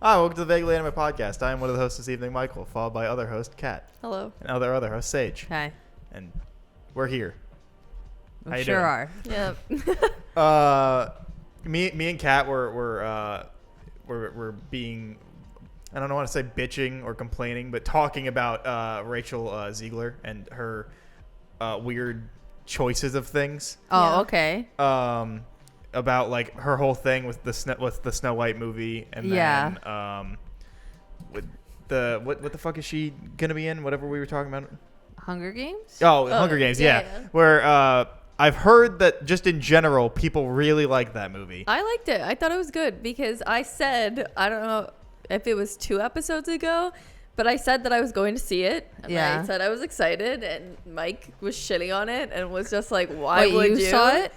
Hi, welcome to the Vaguely Anime Podcast. I am one of the hosts this evening, Michael, followed by other host, Kat. Hello. And other host, Sage. Hi. And we're here. We How you sure doing? are. Yep. Me and Kat were being, I don't know want to say bitching or complaining, but talking about Rachel Ziegler and her weird choices of things. Oh, Yeah. okay. About like her whole thing with the Snow White movie, and then with the what the fuck is she gonna be in? Whatever we were talking about. Hunger Games? Oh, Hunger Games, yeah. Where I've heard that just in general, people really like that movie. I liked it. I thought it was good because I said, I don't know if it was 2 episodes ago, but I said that I was going to see it. And Yeah. I said I was excited, and Mike was shitting on it and was just like, why would you? You saw it?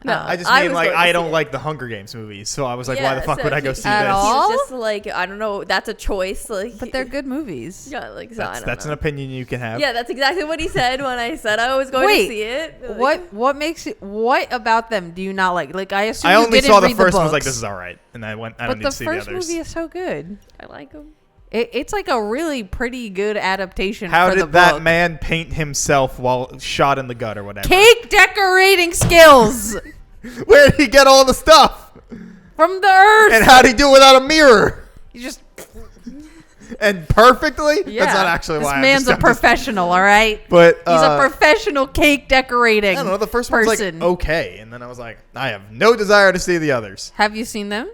No. I just mean was like going to I see don't it. like the Hunger Games movies, so I was like, why the fuck so would I go he- see At this? all? He was just like, I don't know. That's a choice. Like, But they're good movies. Yeah, like, so I don't That's know. an opinion you can have. Yeah, that's exactly what he said when I said I was going Wait, to see it. Like, What makes it? What about them do you not like? Like I assume I you only didn't saw the read first one. I was like, books. this is all right, and I don't But need the to see the first others. movie is so good. I like him. It's like a really pretty good adaptation. How for the did that book. man paint himself while shot in the gut or whatever? Cake decorating skills Where did he get all the stuff? from the earth? And how did he do it without a mirror? You just And perfectly? yeah. That's not actually this why. man's a professional. All right. But He's a professional cake decorating. I don't know. The first one was like person. okay, and then I was like, I have no desire to see the others. Have you seen them?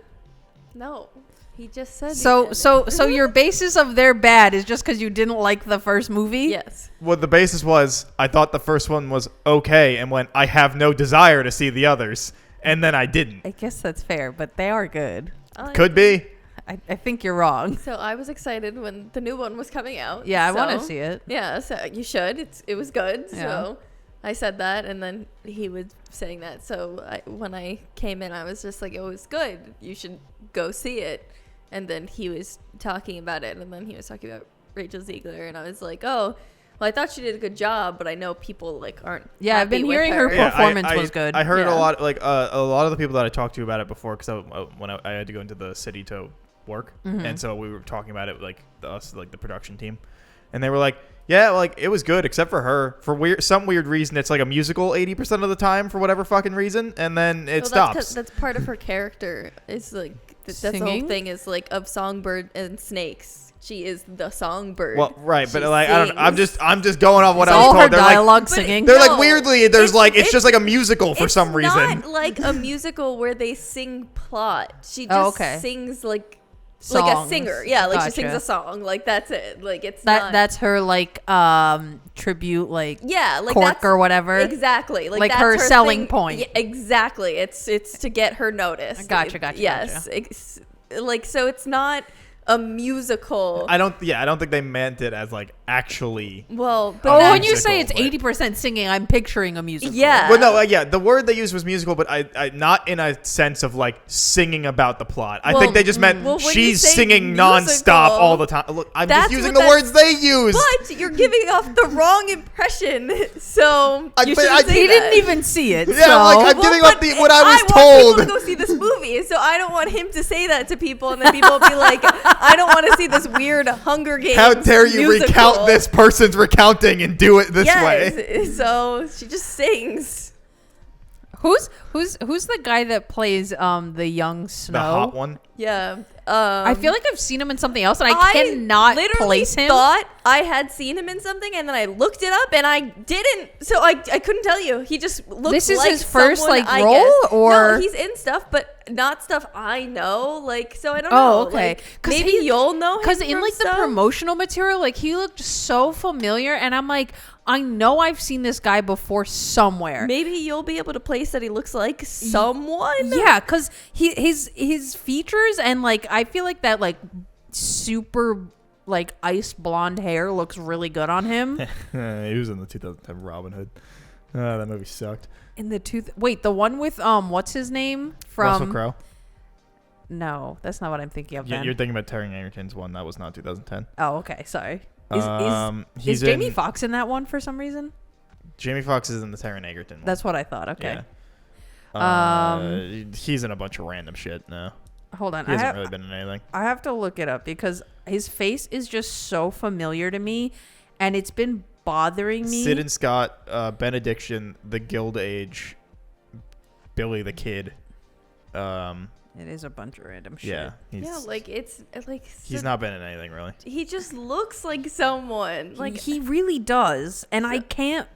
No. He just said So your basis of their bad is just because you didn't like the first movie? Yes. What the basis was, I thought the first one was okay, and went, I have no desire to see the others, and then I didn't. I guess that's fair, but they are good. I like Could be. I think you're wrong. So I was excited when the new one was coming out. Yeah, I want to So, see it. Yeah, so you should. It was good. Yeah. So I said that, and then he was saying that. So when I came in, I was just like, "It was good. You should go see it." And then he was talking about it, and then he was talking about Rachel Ziegler, and I was like, "Oh, well, I thought she did a good job, but I know people like aren't." Yeah, I've been happy with hearing her Yeah, performance I- was good. I heard Yeah. a lot of the people that I talked to about it before, because when I had to go into the city to work, Mhm. and so we were talking about it like the production team, and they were like, yeah, like it was good except for her. For some weird reason, it's like a musical 80% of the time for whatever fucking reason, and then it stops. That's part of her character. It's like that's the whole Singing? thing. Is like of songbird and snakes. She is the songbird. Well, right, but She like I don't. I'm sings. just going off what It's I was all her told. They're like, dialogue But singing. they're like No, weirdly. There's like it's it's- just like a musical for some reason. It's not like a musical where they sing plot. She just Oh, okay. sings like a Songs. singer. Yeah, like she sings Gotcha. a song. Like that's it. Like it's not. That's her like tribute like yeah, like cork that's, or whatever. Exactly. Like Like that's her selling thing. point. Yeah, exactly. It's to get her noticed. Gotcha. Yes. Like so, it's not a musical. I don't think they meant it as like actually. Well, but Oh, that's- when you say it's musical, but- 80% singing, I'm picturing a musical. Yeah. Well, no, yeah, the word they used was musical, but I not in a sense of like singing about the plot. I Well, think they just meant well, when you she's say singing musical, nonstop all the time. Look, I'm just that's using what the words they use. But you're giving off the wrong impression. So I- you but should I- say He that. didn't even see it. Yeah, so. like, I'm giving up but what I was want told. people to go see this movie, so I don't want him to say that to people, and then people will be like, "I don't want to see this weird Hunger Games." How dare you musical. recount this person's recounting and do it this way? Yes, so she just sings. Who's the guy that plays the young Snow? The hot one. Yeah. I feel like I've seen him in something else, and I cannot literally place him. thought I had seen him in something, and then I looked it up, and I didn't. So I couldn't tell you. He just looked. This is like his first, someone, like, I role, guess. or- no? He's in stuff, but not stuff I know. Like so, I don't Oh, know. okay. Like, 'Cause maybe he- you'll know. Because him in from like the stuff. promotional material, like he looked so familiar, and I'm like, I know I've seen this guy before somewhere. Maybe you'll be able to place that he looks like someone. Yeah, because his features and like I feel like that like super like ice blonde hair looks really good on him. He was in the 2010 Robin Hood. That movie sucked. In the the one with what's his name from Russell Crowe. No, that's not what I'm thinking of. Then. You're thinking about Terry Egerton's one. That was not 2010. Oh, okay, sorry. He's Is Jamie in- Foxx in that one for some reason? Jamie Foxx is in the Taron Egerton one. That's what I thought. Okay. Yeah. He's in a bunch of random shit now. hold on. He hasn't really been in anything. I have to look it up because his face is just so familiar to me, and it's been bothering me. Sid and Scott, Benediction, The Guild Age, Billy the Kid. It is a bunch of random shit. Yeah. It's like He's not been in anything really. he just looks like someone. Like He really does, and I can't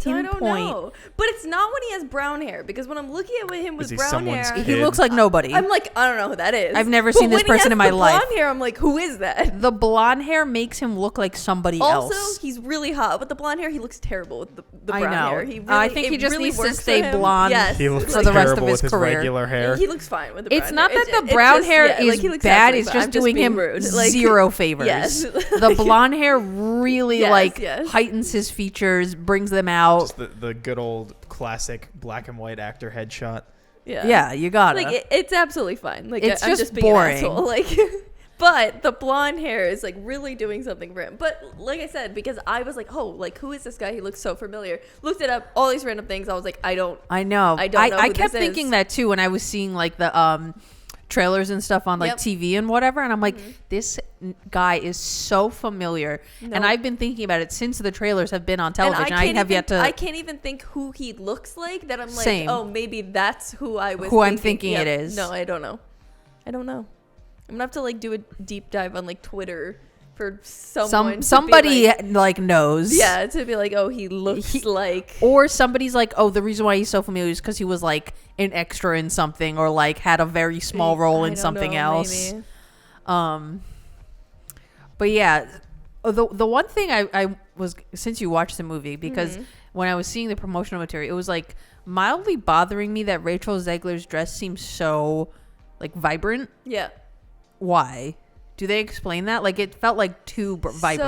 so I pinpoint. don't know. But it's not when he has brown hair, because when I'm looking at him with Is he brown someone's hair, kid? He looks like nobody. I'm like, I don't know who that is. I've never But seen this when he person has in my the life. Blonde hair, I'm like, who is that? The blonde hair makes him look like somebody Also, else. he's really hot with the blonde hair. He looks terrible with the I brown know. hair. He really, I think he it just really needs to works for stay him. blonde. Yes. He looks For the rest of terrible his with his career. regular hair. He looks fine with the brown It's not hair. that the brown hair is he looks bad. absolutely It's fine. just I'm doing being him rude. Like, zero favors. Yes. The blonde hair really Yes. heightens his features, brings them out. Just the good old classic black and white actor headshot. Yeah, you got it. Like it's absolutely fine. Like It's I'm just just being boring. an asshole. Like, but the blonde hair is like really doing something for him. But like I said, because I was like, oh, like who is this guy? He looks so familiar. Looked it up, all these random things. I was like, I know. I don't know I who kept this thinking is. that too when I was seeing like the trailers and stuff on like Yep. TV and whatever, and I'm like, this guy is so familiar, and No. I've been thinking about it since the trailers have been on And television. I can't have even, yet to I can't even think who he looks like. That I'm like, Same. oh, maybe that's who I was. Who I'm thinking Yep. it is. No, I don't know. I'm gonna have to like do a deep dive on like Twitter for someone. somebody to be like, like knows. yeah, to be like, oh, he looks like. Or somebody's like, oh, the reason why he's so familiar is because he was like an extra in something, or like had a very small role I in don't something know, else. maybe. But yeah, the one thing I was, since you watched the movie, because when I was seeing the promotional material, it was like mildly bothering me that Rachel Zegler's dress seems so like vibrant. Yeah. Why? Do they explain that? Like it felt like too vibrant.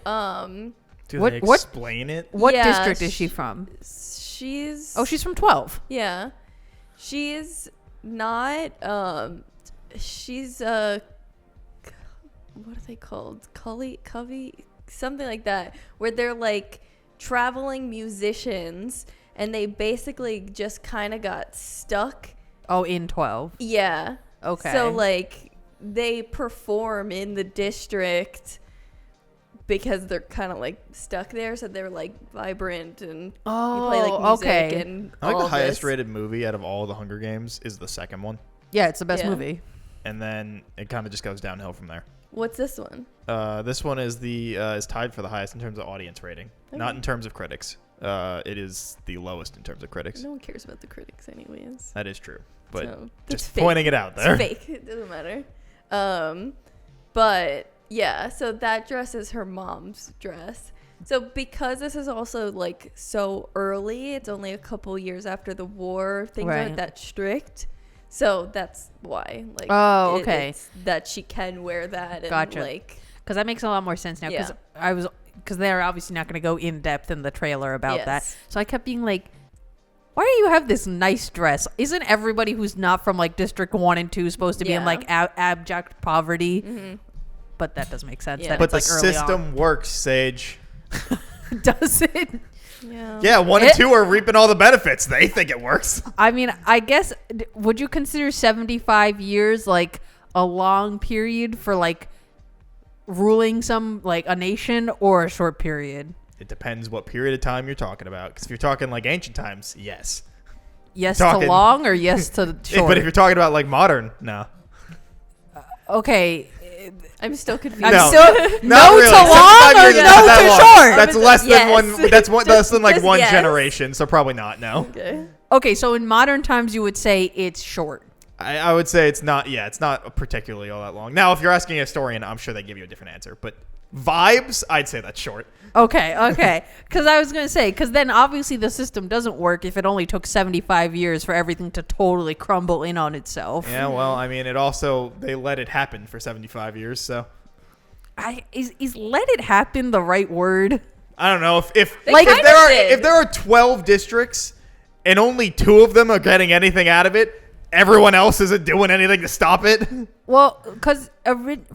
So, Do What- they what- explain it? What yeah, district is she from? she's. Oh, she's from 12. Yeah. She's not. She's what are they called? Covey, something like that, where they're like traveling musicians, and they basically just kind of got stuck. Oh, in 12. Yeah. Okay. So like they perform in the district because they're kind of like stuck there, so they're like vibrant and you play like music okay. and I think all the of highest this. rated movie out of all the Hunger Games is the second one, Yeah, it's the best Yeah. movie. and then it kind of just goes downhill from there. What's this one? This one is is tied for the highest in terms of audience rating, not in terms of critics. It is the lowest in terms of critics. No one cares about the critics anyways. That is true, but So, just it's fake. pointing it out there. It's fake. It doesn't matter. But yeah, so that dress is her mom's dress. So because this is also like so early, it's only a couple years after the war. Things Right. aren't that strict. So that's why. Like, Oh, okay. it's that she can wear that. And Gotcha. Like, Because that makes a lot more sense now. Because Yeah. because they're obviously not going to go in depth in the trailer about that. Yes. So I kept being like, why do you have this nice dress? Isn't everybody who's not from like District 1 and 2 supposed to be in Yeah. like abject poverty? Mm-hmm. But that does make sense. Yeah. That But it's, the like, early system works, Sage. on. Does it? yeah. Yeah, 1 It- and 2 are reaping all the benefits. They think it works. I mean, I guess, would you consider 75 years like a long period for like ruling some like a nation, or a short period? It depends what period of time you're talking about. Because if you're talking like ancient times, yes. Yes Talking- to long or yes to short? But if you're talking about like modern, no. Okay. I'm still confused. I'm No. still Not no really. to long 75 or years is no not that to long. short. That's less than Yes. one. That's one. Less than like Just one yes. generation. So probably not. No. Okay. Okay, so in modern times you would say it's short. I would say it's not. Yeah, it's not particularly all that long. Now, if you're asking a historian, I'm sure they give you a different answer. But vibes, I'd say that's short. Okay. Because I was going to say, because then obviously the system doesn't work if it only took 75 years for everything to totally crumble in on itself. Yeah. Well, I mean, it also they let it happen for 75 years. So Is let it happen the right word? I don't know if Like- if Kinda there are 12 districts and only 2 of them are getting anything out of it, everyone else isn't doing anything to stop it. Well, because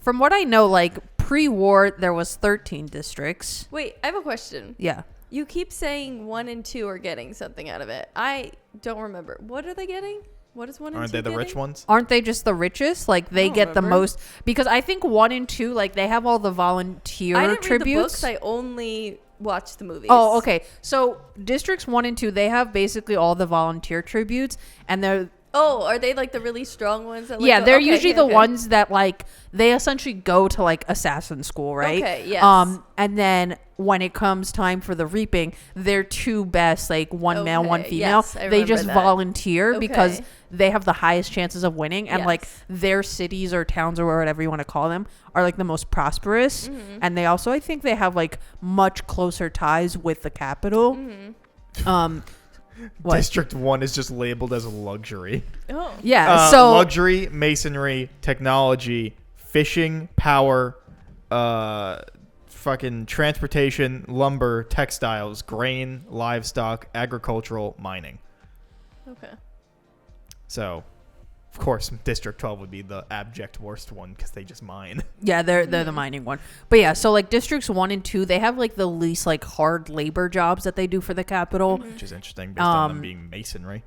from what I know, like pre-war, there was 13 districts. Wait, I have a question. Yeah. You keep saying 1 and 2 are getting something out of it. I don't remember. What are they getting? What is 1 and 2 Aren't they the rich getting? ones? Aren't they just the richest? Like they don't get the remember. most because I think 1 and 2 like they have all the volunteer I didn't read the tributes. books. I only watched the movies. Oh, okay. So districts 1 and 2, they have basically all the volunteer tributes, and they're Oh, are they like the really strong ones? That, like, yeah, go- they're okay, usually the okay. ones that like they essentially go to like assassin school, right? Okay, yes. And then when it comes time for the reaping, their two best, like one male, one Okay, female, yes, I they remember just that. volunteer because Okay. they have the highest chances of winning, and like Yes. their cities or towns or whatever you want to call them are like the most prosperous, Mm-hmm. and they also I think they have like much closer ties with the capital. Mm-hmm. What? District 1 is just labeled as luxury. Oh. Yeah, so luxury, masonry, technology, fishing, power, fucking transportation, lumber, textiles, grain, livestock, agricultural, mining. Okay. So, of course, District 12 would be the abject worst one because they just mine. yeah, they're the mining one. But yeah, so like districts 1 and 2, they have like the least like hard labor jobs that they do for the capital. Which is interesting based on them being masonry.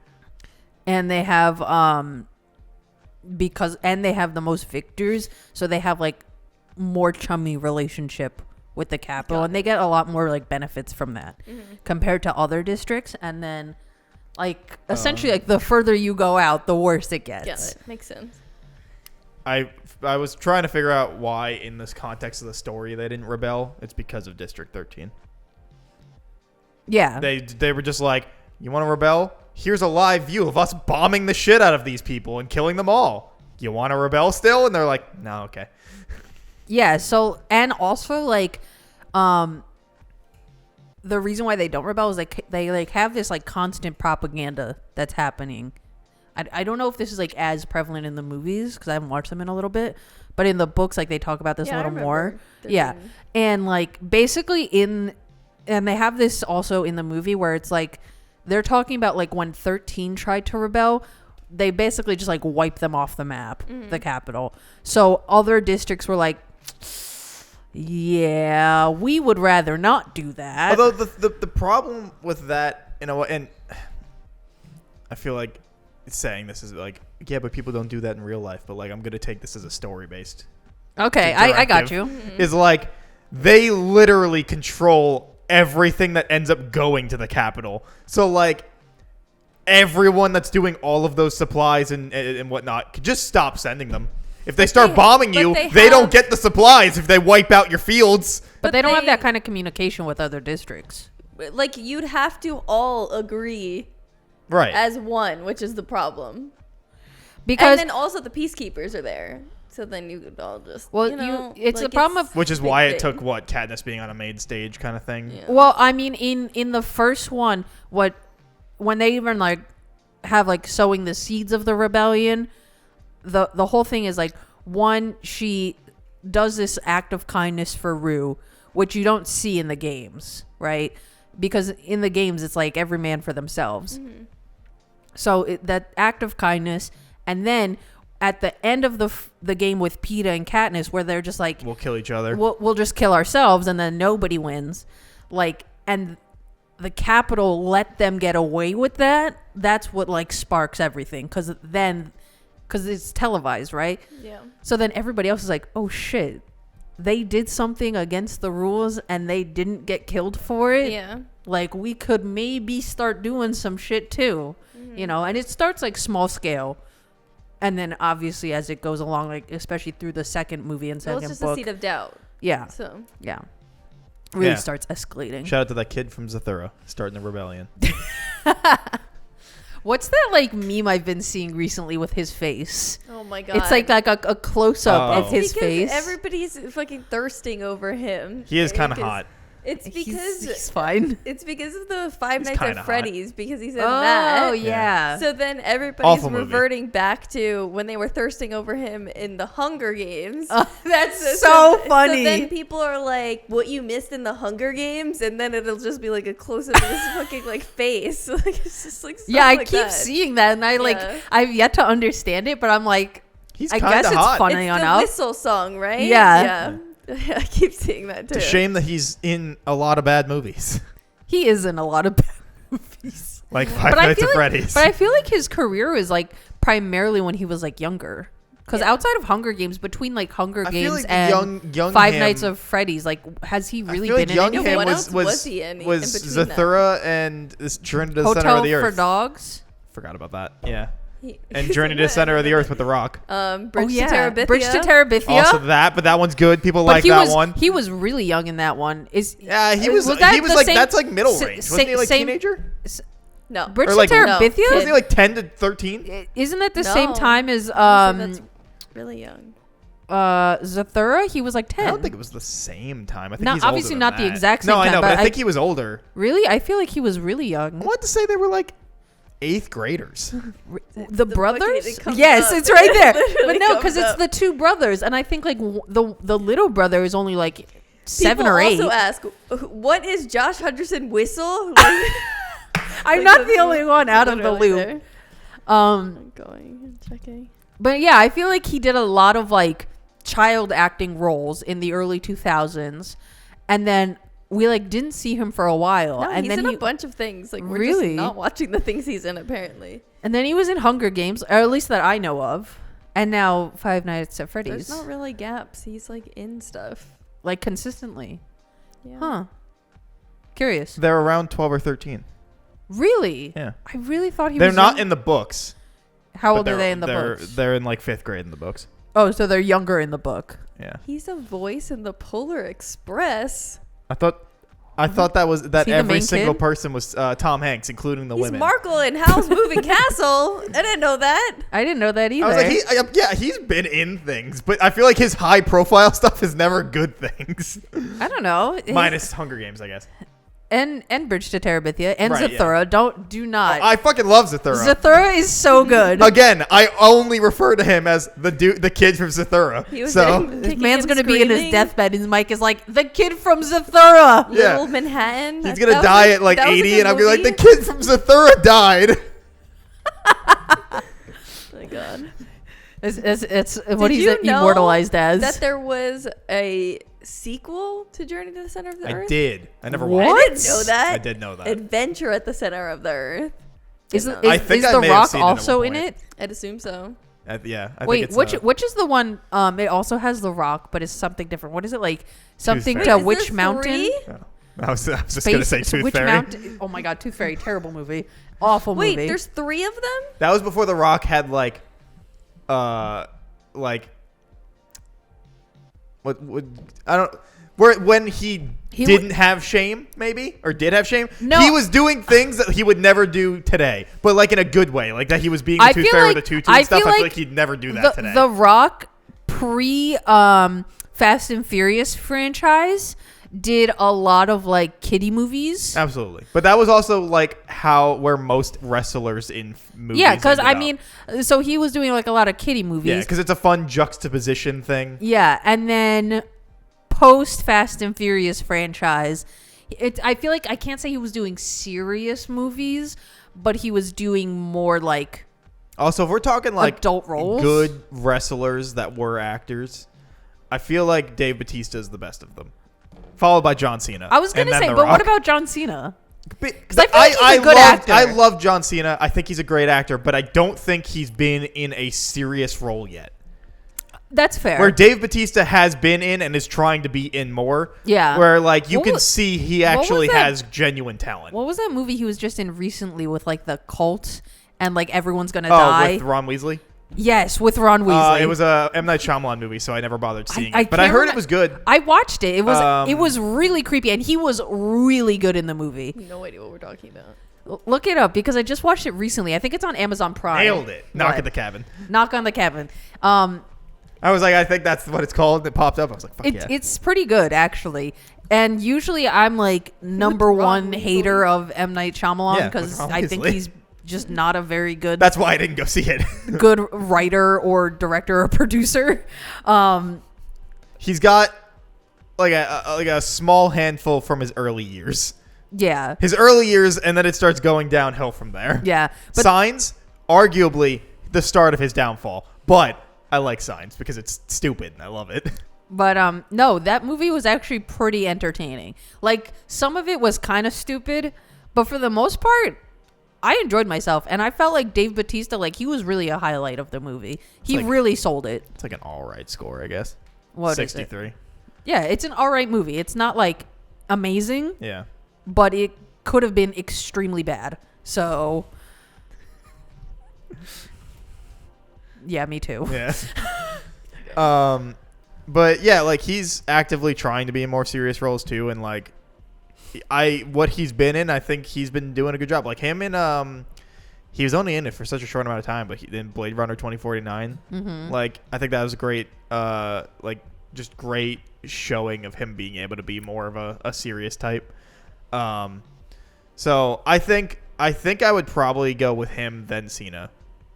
And they have they have the most victors, so they have like more chummy relationship with the capital, and they get a lot more like benefits from that compared to other districts. And then like essentially like the further you go out, the worse it gets. Yeah, that makes sense. I was trying to figure out why in this context of the story they didn't rebel. It's because of District 13. Yeah. They were just like, you want to rebel? Here's a live view of us bombing the shit out of these people and killing them all. You want to rebel still? And they're like, no, okay. Yeah, so and also like the reason why they don't rebel is like they like have this like constant propaganda that's happening. I don't know if this is like as prevalent in the movies because I haven't watched them in a little bit, but in the books like they talk about this Yeah, a I little more. remember there Yeah. being- And like basically and they have this also in the movie where it's like they're talking about like when 13 tried to rebel, they basically just like wiped them off the map, the capital. So other districts were like, yeah, we would rather not do that. Although the problem with that, you know, and I feel like saying this is like, yeah, but people don't do that in real life. But like, I'm going to take this as a story based. Okay, I got you. Is like they literally control everything that ends up going to the capital. So like everyone that's doing all of those supplies and whatnot could just stop sending them. If they start bombing but you, they they don't have- get the supplies if they wipe out your fields. But they don't have they- that kind of communication with other districts. Like you'd have to all agree Right. as one, which is the problem. Because And then also the peacekeepers are there. So then you could all just Well, you know, it's like, the problem of- Which is a big why it thing. took what Katniss being on a main stage kind of thing. Yeah. well, I mean in the first one, when they even like have like sowing the seeds of the rebellion, the whole thing is like one, she does this act of kindness for Rue, which you don't see in the games, right? Because in the games it's like every man for themselves. So that act of kindness, and then at the end of the game with Peeta and Katniss, where they're just like, We'll kill each other. we'll just kill ourselves, and then nobody wins. Like, and the Capitol let them get away with that. That's what like sparks everything, because it's televised, right? Yeah. So then everybody else is like, oh shit, they did something against the rules and they didn't get killed for it. Yeah. Like, we could maybe start doing some shit too, you know? And it starts like small scale. And then obviously as it goes along, like especially through the second movie and Well, second it's just a book. seed of doubt. Yeah. So Yeah. Really Yeah. starts escalating. Shout out to that kid from Zathura starting the rebellion. What's that like meme I've been seeing recently with his face? oh my god. It's like a close up Oh. of his because face. everybody's fucking thirsting over him. He is kind of Because hot. It's because he's fine. it's because of the Five He's Nights kinda at hot. Freddy's because he's in Oh that. yeah. So then everybody's Awful movie. reverting back to when they were thirsting over him in the Hunger Games. That's so funny. So then people are like, "What you missed in the Hunger Games," and then it'll just be like a close up of his fucking like face. Like it's just like stuff Yeah, I like keep that. seeing that, and Yeah. I've yet to understand it, but I'm like, He's I kind guess of it's hot. funny It's the enough. whistle song, right? Yeah. I keep seeing that too. It's a shame that he's in a lot of bad movies. He is in a lot of bad movies. Like Five But I Nights feel at like, Freddy's. but I feel like his career was like primarily when he was like younger. Because outside of Hunger Games, between like Hunger I feel Games like and young Five Ham- Nights of Freddy's, like has he really I feel been like young in Yeah, Ham what was else was he in between Zathura and this Journey to the Center Hotel of the for Earth. Dogs? Because about that. Yeah. He- And Journey to the Center of the Earth with The Rock. Bridge to Terabithia. Bridge to Terabithia. Also that, but that one's good. People But like he that was one. he was really young in that one. Yeah, he was that he was the like same- that's like middle sa- range. Wasn't he like same- teenager? No. Bridge Or to like- Terabithia? No, Wasn't he like 10 to 13? Isn't it the No. same time as That's really young. Zathura? He was like 10. I don't think it was the same time. I think Not- he's older obviously than not the that. exact No, same I time, know, but but I think he was older. Really? I feel like he was really young. I want to say they were like 8th graders. The book brothers? it comes Yes, up. it's right there. It literally But no, because comes it's up. the two brothers, and I think like the little brother is only like 7 People or 8. also ask, what is Josh Hutcherson whistle? Like, I'm like, not that's the only one out of the literally loop. there. Um, I'm going and checking. but yeah, I feel like he did a lot of like child acting roles in the early 2000s, and then we like didn't see him for a while, No, and he's then in a bunch of things. Like we're Really? just not watching the things he's in apparently. and then he was in Hunger Games, or at least that I know of, and now Five Nights at Freddy's, There's not really gaps. He's like in stuff. like consistently. Yeah. Huh. Curious. They're around 12 or 13. Really? Yeah. I really thought he They're was not young. in the books. How but old are they in the they're, books? They're in like 5th grade in the books. Oh, so they're younger in the book. Yeah. He's a voice in the Polar Express. I thought that was that he the every main single kid? person was Tom Hanks, including the He's women. Markle in Howl's Moving Castle. I didn't know that. I didn't know that either. I was like, yeah, he's been in things, but I feel like his high profile stuff is never good things. I don't know. Minus Hunger Games, I guess. and Bridge to Terabithia and Right, yeah. Zathura. Do not. I fucking love Zathura. Zathura is so good. Again, I only refer to him as the kid from Zathura. He was So in This Kicking man's and gonna be in his Screaming, deathbed. His mic is like the kid from Zathura. Yeah. Little Manhattan. he's That gonna was die a- at like that was a 80, good and I'll be like, the movie. kid from Zathura died. Oh my God. It's what Did he's you know immortalized as. That there was a sequel to Journey to the Center of the I Earth? did. I never What? watched I it. didn't know that. I did know that. Adventure at the Center of the Earth. is Didn't is, know. I think is I The may have Rock seen it at also one in point. it? I'd assume so. Yeah. I think Wait, it's, which is the one? It also has The Rock, but it's something different. What is it like? Something Fairy. to Is Witch there Mountain? 3? oh. I was just gonna say Tooth Witch Fairy. Mountain. Oh my God, Tooth Fairy, terrible movie, awful Wait, movie. there's 3 of them? That was before The Rock had like what I don't where when he didn't have shame maybe or did have shame. No. He was doing things that he would never do today, but like in a good way, like that he was being I a Tooth feel Fairy like- with a tutu I and stuff. feel I feel like like he'd never do that today. The Rock pre Fast and Furious franchise did a lot of like kiddie movies. Absolutely, but that was also like where most wrestlers in movies. Yeah, because ended I up. mean, so he was doing like a lot of kiddie movies. yeah, because it's a fun juxtaposition thing. Yeah, and then post Fast and Furious franchise, I feel like I can't say he was doing serious movies, but he was doing more like Also, if we're talking like adult roles. good wrestlers that were actors, I feel like Dave Bautista is the best of them, followed by John Cena. I was and gonna then say, The but Rock. what about John Cena? Because I feel like he's a good actor. I love John Cena. I think he's a great actor, but I don't think he's been in a serious role yet. That's fair. Where Dave Bautista has been in and is trying to be in more. Yeah. Where like you What can was- see he what was actually that- has genuine talent. What was that movie he was just in recently with like the cult and like everyone's gonna Oh, die? with Ron Weasley. Yes, with Ron Weasley. It was a M. Night Shyamalan movie, so I never bothered seeing I it. But I can't heard it remem- was good. I watched it. It Um, was really creepy, and he was really good in the movie. No idea what we're talking about. Look it up because I just watched it recently. I think it's on Amazon Prime. Nailed it. Knock What? at the cabin. Knock on the cabin. I was like, I think that's what it's called. It popped up. I was like, fuck yeah. It's pretty good actually. And usually I'm like number With Ron one Weasley. hater of M. Night Shyamalan Yeah, because with Ron I think Weasley. he's just not a very good That's why I didn't go see it. good writer or director or producer. He's got like a small handful from his early years. Yeah. His early years, and then it starts going downhill from there. Yeah. But Signs, arguably the start of his downfall. But I like Signs because it's stupid and I love it. But no, that movie was actually pretty entertaining. Like some of it was kind of stupid, But for the most part, I enjoyed myself, and I felt like Dave Bautista, like he was really a highlight of the movie. He like- really sold it. It's like an all right score, I guess. What is it? 63. Yeah, it's an all right movie. It's not like amazing, Yeah. but it could have been extremely bad. So, yeah, me too. Yeah. But yeah, like he's actively trying to be in more serious roles too, and like what he's been in, I think he's been doing a good job. Like him in he was only in it for such a short amount of time, but in Blade Runner 2049, like I think that was a great like just great showing of him being able to be more of a serious type. So I think I would probably go with him then Cena.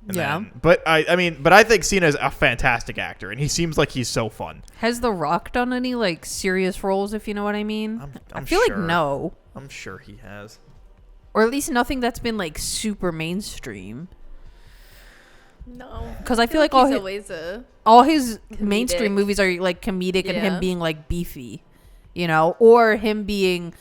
And Yeah. but I think Cena is a fantastic actor, and he seems like he's so fun. Has The Rock done any like serious roles, if you know what I mean? I I'm feel sure. like no. I'm sure he has. Or at least nothing that's been like super mainstream. No, Because I feel like he's always a all his mainstream Comedic. movies are like comedic and him Yeah. being like beefy, you know, or him being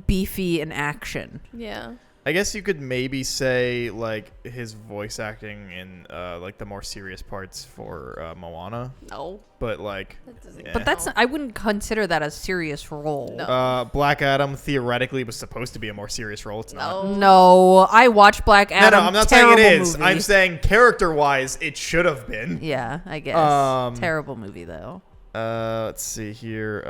beefy in action. yeah. I guess you could maybe say like his voice acting in like the more serious parts for Moana, No, but like that doesn't. Yeah. But that's I wouldn't consider that a serious role. No. Black Adam theoretically was supposed to be a more serious role. It's not. No. No, I watched Black Adam. No, I'm not saying it Terrible is. movie. I'm saying character-wise, it should have been. Yeah, I guess. Terrible movie though. Let's see here.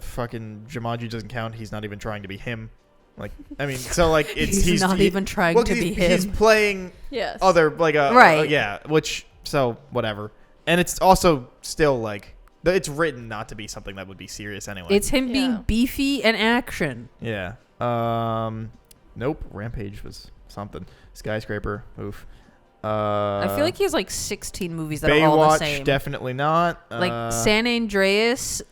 Fucking Jumanji doesn't count. He's not even trying to be him. Like, I mean, so like He's not even trying to be He's him. playing Yes. other like a Right. yeah, which so whatever. And it's also still like it's written not to be something that would be serious anyway. It's him Yeah. being beefy and action. yeah. Nope. Rampage was something. Skyscraper. Oof. I feel like he has like 16 movies that are all the Baywatch, same. definitely not. Like San Andreas.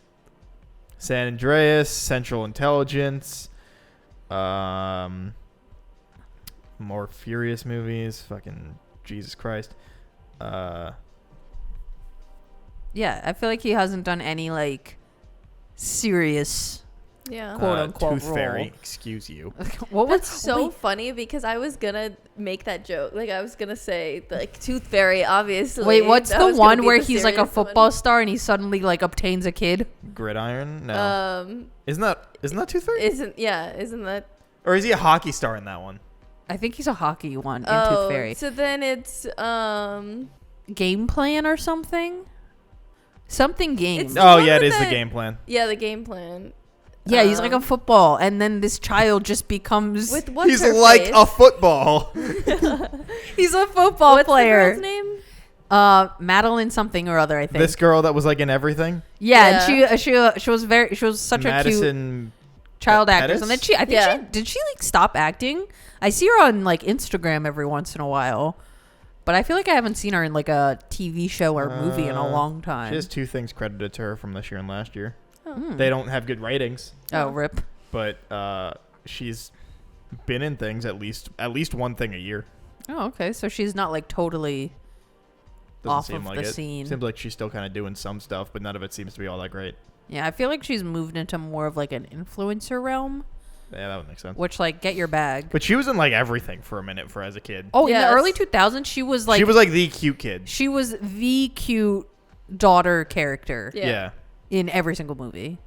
San Andreas, Central Intelligence, more Furious movies, fucking Jesus Christ. Yeah, I feel like he hasn't done any like serious Yeah. quote unquote Tooth role. Fairy, excuse you. What was That's so wait, funny because I was gonna make that joke. Like I was gonna say like Tooth Fairy, obviously. Wait, what's That the was gonna one be where the he's like a serious one. football star and he suddenly like obtains a kid? Gridiron? No. Isn't that Tooth Fairy? Isn't that? Or is he a hockey star in that one? I think he's a hockey one in Oh, Tooth Fairy. so then it's Game Plan or something? Something game. It's- The Oh one yeah, it with is the the- game plan. yeah, the game plan. Yeah, he's like a football, and then this child just becomes With what's He's her like face? a football. he's a football What's player. the girl's name? Madeline something or other, I think. This girl that was like in everything. Yeah, and she was such a cute Madison child actress, Pettis? and then I think Yeah. did she like stop acting? I see her on like Instagram every once in a while, but I feel like I haven't seen her in like a TV show or movie in a long time. She has 2 things credited to her from this year and last year. Oh. They don't have good ratings, Oh, rip. but she's been in things at least one thing a year. Oh, okay. So she's not like totally Doesn't off seem of like the it. scene. Seems like she's still kind of doing some stuff, but none of it seems to be all that great. Yeah, I feel like she's moved into more of like an influencer realm, Yeah, that would make sense. which like get your bag. But she was in like everything for a minute for as a kid. Oh, in Yes. the early 2000s, she was like she was like the cute kid. she was the cute daughter character Yeah. in every single movie.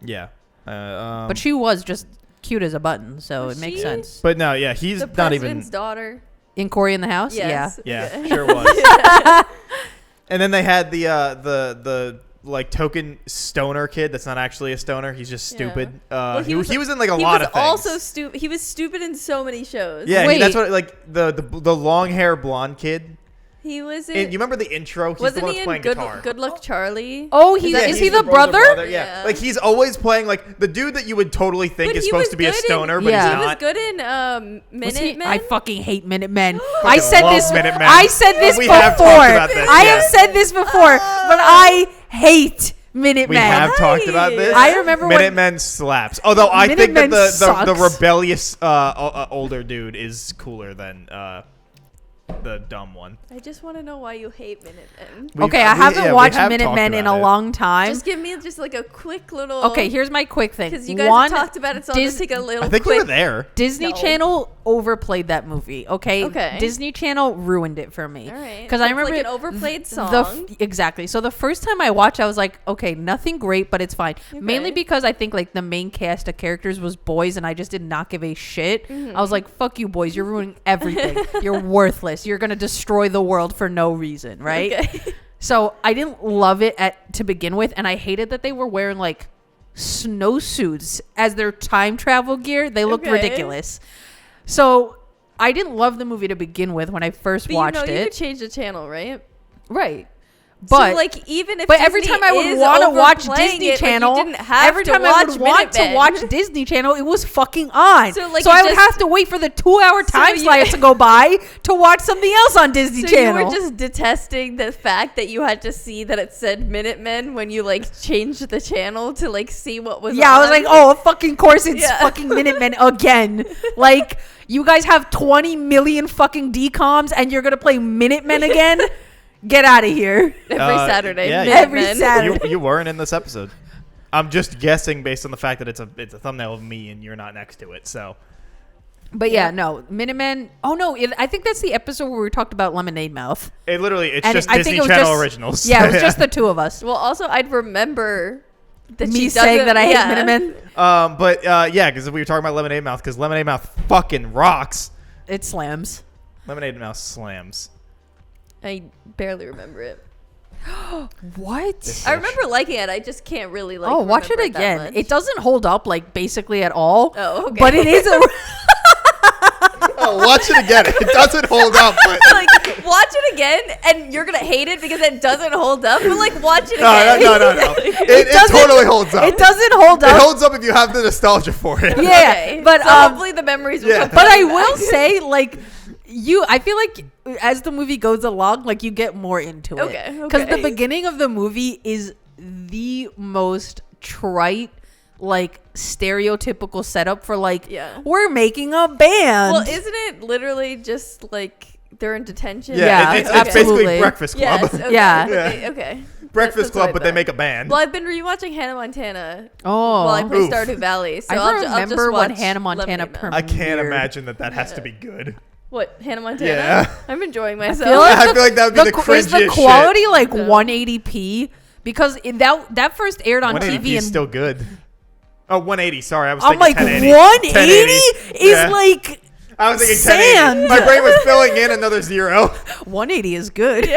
Yeah. But she was just cute as a button, so Was it makes she? sense. But no, yeah, he's The not even. president's daughter. In Corey in the House, Yes. Yeah, sure was. And then they had the like token stoner kid that's not actually a stoner. He's just Yeah. stupid. Well, he was in like a lot of things. Also stupid. He was stupid in so many shows. Yeah, Wait. that's what like the long hair blonde kid. He was And in. you remember the intro? He's the Wasn't one he that's in playing Good, guitar. Good Luck Charlie? Oh, Is is that- he he's the brother? Yeah. Yeah. Like he's always playing like the dude that you would totally think But is he supposed was to be a good in- stoner, but Yeah. he's He was not. good in Was he- Minutemen. I fucking hate Minutemen. Fucking I said love this. Minutemen. I said this We before. have talked about this, I yeah. have said this before, but I hate Minutemen. We have talked about this. I remember when- Minutemen slaps. Although I think that Minutemen the sucks. rebellious older dude is cooler than the dumb one. I just want to know why you hate Minutemen. Okay, I haven't watched Minutemen in a long time. Just give me just like a quick little. Okay, here's my quick thing. Because you guys have talked about it, so I'll just take a little. I think quick. you were there. Disney Channel overplayed that movie. Okay. Disney Channel ruined it for me. All right. Because I remember like an overplayed song. Exactly. So the first time I watched, I was like, okay, nothing great, but it's fine. Okay. Mainly because I think like the main cast of characters was boys, and I just did not give a shit. I was like, fuck you, boys. You're ruining everything. You're worthless. You're gonna destroy the world for no reason, right? Okay. So I didn't love it to begin with, and I hated that they were wearing like snowsuits as their time travel gear. They looked ridiculous. So I didn't love the movie to begin with when I first watched it. You could change the channel, right? Right. But so like even if every time I would want to watch Disney Channel, every time I would want to watch Disney Channel, it was fucking on. So I would have to wait for the 2-hour time slot to go by to watch something else on Disney Channel. You were just detesting the fact that you had to see that it said Minutemen when you like changed the channel to like see what was. Yeah, on. I was like, oh, fucking course it's fucking Minutemen again. Like you guys have 20 million fucking DComs and you're gonna play Minutemen again. Get out of here. Every Saturday. Yeah, every Saturday. You weren't in this episode. I'm just guessing based on the fact that it's a thumbnail of me and you're not next to it. So, but no, Minutemen. Oh no, I think that's the episode where we talked about Lemonade Mouth. It's just Disney Channel originals. Yeah, it was just the two of us. Well, also I'd remember that me saying that I hate Minutemen. Because we were talking about Lemonade Mouth because Lemonade Mouth fucking rocks. It slams. Lemonade Mouth slams. I barely remember it. What? I remember liking it. I just can't really like. Oh, watch it again. It doesn't hold up like basically at all. Oh, okay. But it is a. Oh, watch it again. It doesn't hold up. But like, watch it again, and you're gonna hate it because it doesn't hold up. But like, watch it again. No. It totally holds up. It doesn't hold up. It holds up if you have the nostalgia for it. Yeah, okay. but so hopefully the memories will come back. But I will say, like. I feel like as the movie goes along, like you get more into it. Okay. Because the beginning of the movie is the most trite, like stereotypical setup for like, we're making a band. Well, isn't it literally just like they're in detention? Yeah, it's basically Breakfast Club. Yes, okay. Yeah. Okay. Breakfast Club, but they make a band. Well, I've been rewatching Hannah Montana. Oh, while I play Stardew Valley. So I remember when Hannah Montana premiered. I can't imagine that has to be good. What, Hannah Montana? Yeah. I'm enjoying myself. I feel like that would be the cringiest Is the quality like 180p? Because that first aired on 180p TV is still good. Oh, 180. Sorry, I was I'm thinking like 1080. 180 is like I was thinking sand. 1080. My brain was filling in another 0. 180 is good.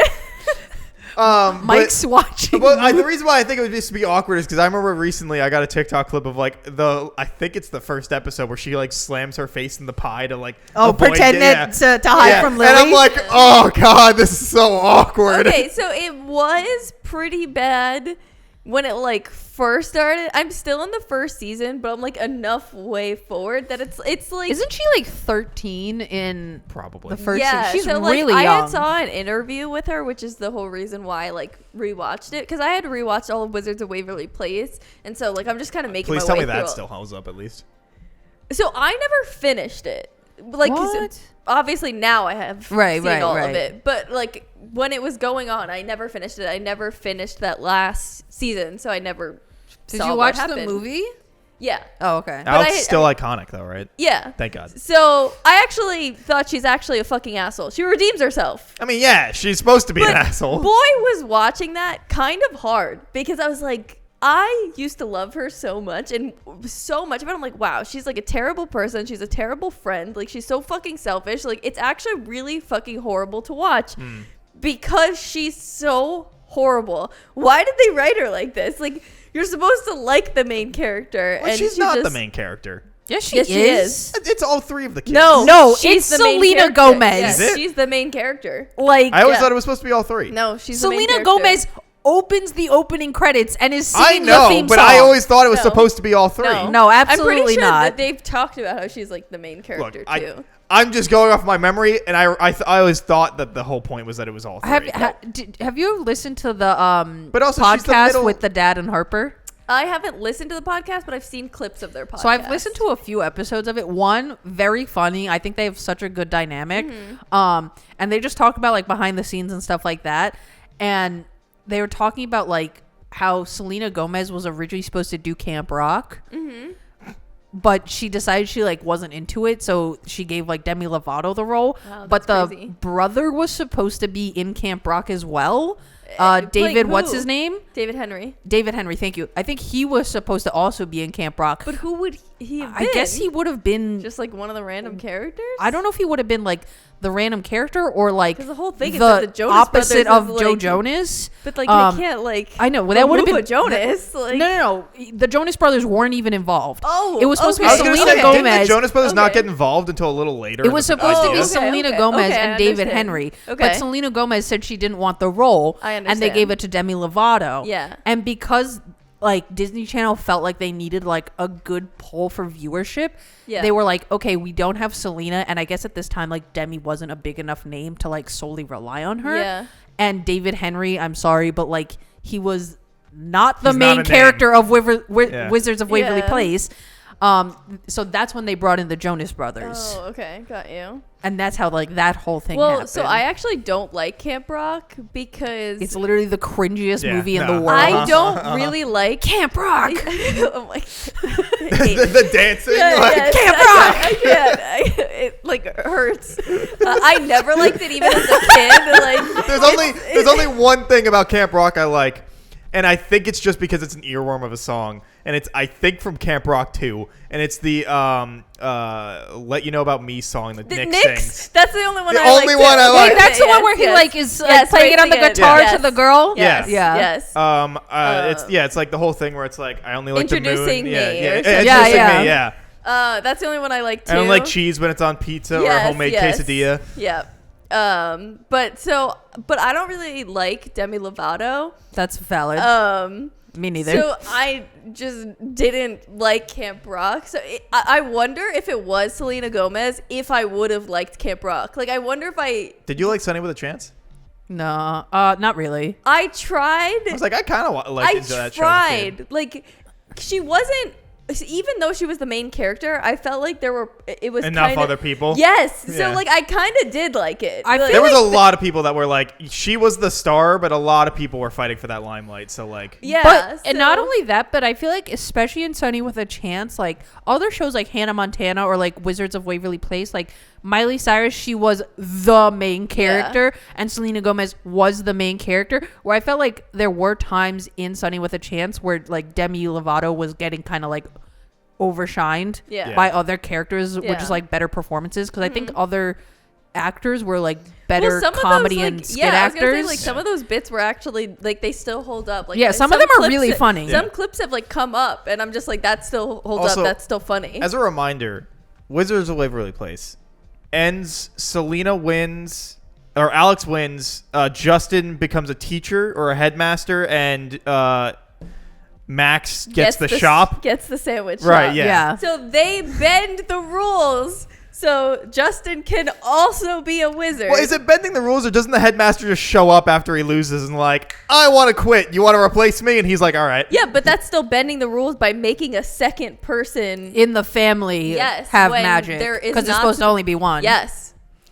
Mike's but, watching. But the reason why I think it would just be awkward is because I remember recently I got a TikTok clip of like I think it's the first episode where she like slams her face in the pie to like pretend to hide from Lily. And I'm like, oh god, this is so awkward. Okay, so it was pretty bad when it like first started. I'm still in the first season, but I'm like enough way forward that it's like. Isn't she like 13 in probably the first season? She's so really like, young. I saw an interview with her, which is the whole reason why I like rewatched it, because I had rewatched all of Wizards of Waverly Place, and so like I'm just kind of making. Please my tell way me through that still holds up at least. So I never finished it. Like, what? Obviously now I have seen all of it, but like when it was going on, I never finished it. I never finished that last season, so I never. Did you watch the movie? Yeah. Oh, okay. Al's still iconic though, right? Yeah. Thank God. So I actually thought she's actually a fucking asshole. She redeems herself. I mean, yeah, she's supposed to be an asshole. Boy, was watching that kind of hard because I was like, I used to love her so much and so much, but I'm like, wow, she's like a terrible person. She's a terrible friend. Like, she's so fucking selfish. Like, it's actually really fucking horrible to watch because she's so horrible. Why did they write her like this? Like, you're supposed to like the main character. Well, and she's not the main character. Yes, she is. It's all three of the kids. No, she's it's the main Selena character. Gomez. Yes, she's the main character. Like, I always thought it was supposed to be all three. No, she's the main Selena character. Gomez opens the opening credits and is I singing know, the theme but song. I always thought it was supposed to be all three. No, absolutely I'm pretty sure not. that they've talked about how she's like the main character too. I'm just going off my memory, and I always thought that the whole point was that it was all three. Have you listened to the but also, she's the podcast middle- with the dad and Harper? I haven't listened to the podcast, but I've seen clips of their podcast. So I've listened to a few episodes of it. One, very funny. I think they have such a good dynamic. And they just talk about like behind the scenes and stuff like that. And they were talking about like how Selena Gomez was originally supposed to do Camp Rock. But she decided she like wasn't into it, so she gave like Demi Lovato the role. Wow, but the crazy. brother was supposed to be in Camp Rock as well. Playing David, what's who? his name? David Henry. David Henry, thank you. I think he was supposed to also be in Camp Rock. But who would he have been? I guess he would have been just like one of the random characters. I don't know if he would have been like the random character or like 'Cause the whole thing is that the Jonas opposite Brothers of is, Joe like- Jonas. But like they can't like. I know, well, that would have remove been a Jonas. Like, no. The Jonas Brothers weren't even involved. Oh, it was supposed okay. to I was be gonna Selena say, Gomez. didn't the Jonas Brothers not Okay. get involved until a little later? It in was the supposed to be idea? Selena okay, Gomez okay, I and David understand. Henry. Okay. But Selena Gomez said she didn't want the role. I And they understand. gave it to Demi Lovato. Yeah. And because like Disney Channel felt like they needed like a good pull for viewership, Yeah. they were like, okay, we don't have Selena. And I guess at this time, like Demi wasn't a big enough name to like solely rely on her. Yeah. And David Henry, I'm sorry, but like he was not the He's main not a character name. of Yeah. Wizards of Waverly Yeah. Place. So that's when they brought in the Jonas Brothers. Oh, okay, got you. And that's how like that whole thing Well, happened. so I actually don't like Camp Rock because It's literally the cringiest Yeah, movie in no. the world. I don't really like Camp Rock. I'm like, the dancing. Yeah, like, yes, Camp I can't. It like hurts. I never liked it even as a kid. Like There's only one thing about Camp Rock I like, and I think it's just because it's an earworm of a song, and it's I think from Camp Rock 2, and it's the "Let You Know About Me" song that Nick sings. That's the only one The I like. only too. one I like. Wait, that's the one where he yes. like is Yes, playing it on the right, again. guitar Yes. to the girl. Yes. Yeah. Yes. It's like the whole thing where it's like I only like the moon. Introducing me Yeah, or yeah, something. introducing Yeah, me. yeah. Yeah. That's the only one I like too. I don't like cheese when it's on pizza or homemade quesadilla. Yeah. But I don't really like Demi Lovato. That's valid. Me neither. So I just didn't like Camp Rock. So I wonder if it was Selena Gomez, if I would have liked Camp Rock. Like I wonder if Did you like Sunny with a Chance? No, not really. I tried. I was like, I kind of like I into that show. as a kid. tried. Like she wasn't. Even though she was the main character, I felt like it was Enough kinda, other people? Yes. Yeah. So like I kind of did like it. I Like, feel There was a lot of people that were like, she was the star, but a lot of people were fighting for that limelight. So like, yeah. But and not so- only that, but I feel like especially in Sunny with a Chance, like other shows like Hannah Montana or like Wizards of Waverly Place, like Miley Cyrus, she was the main character, and Selena Gomez was the main character. Where I felt like there were times in Sunny with a Chance where like Demi Lovato was getting kind of like overshined Yeah. by other characters, which Yeah. is like better performances, because I think other actors were like better some of comedy those, like, and skit yeah, I was gonna say, actors. like some of those bits were actually like they still hold up. Like Yeah, some of them are clips really funny. Some clips have like come up, and I'm just like that still holds Also, up. That's still funny. as a reminder, Wizards of Waverly Place ends. Selena wins, or Alex wins. Justin becomes a teacher or a headmaster, and Max gets the shop. Gets the sandwich. Right, shop. yeah. So they bend the rules. So Justin can also be a wizard. Well, is it bending the rules, or doesn't the headmaster just show up after he loses and like, I want to quit. You want to replace me? And he's like, all right. Yeah, but that's still bending the rules by making a second person. in the family Yes, have when magic there is because it's not supposed to only be one. Yes.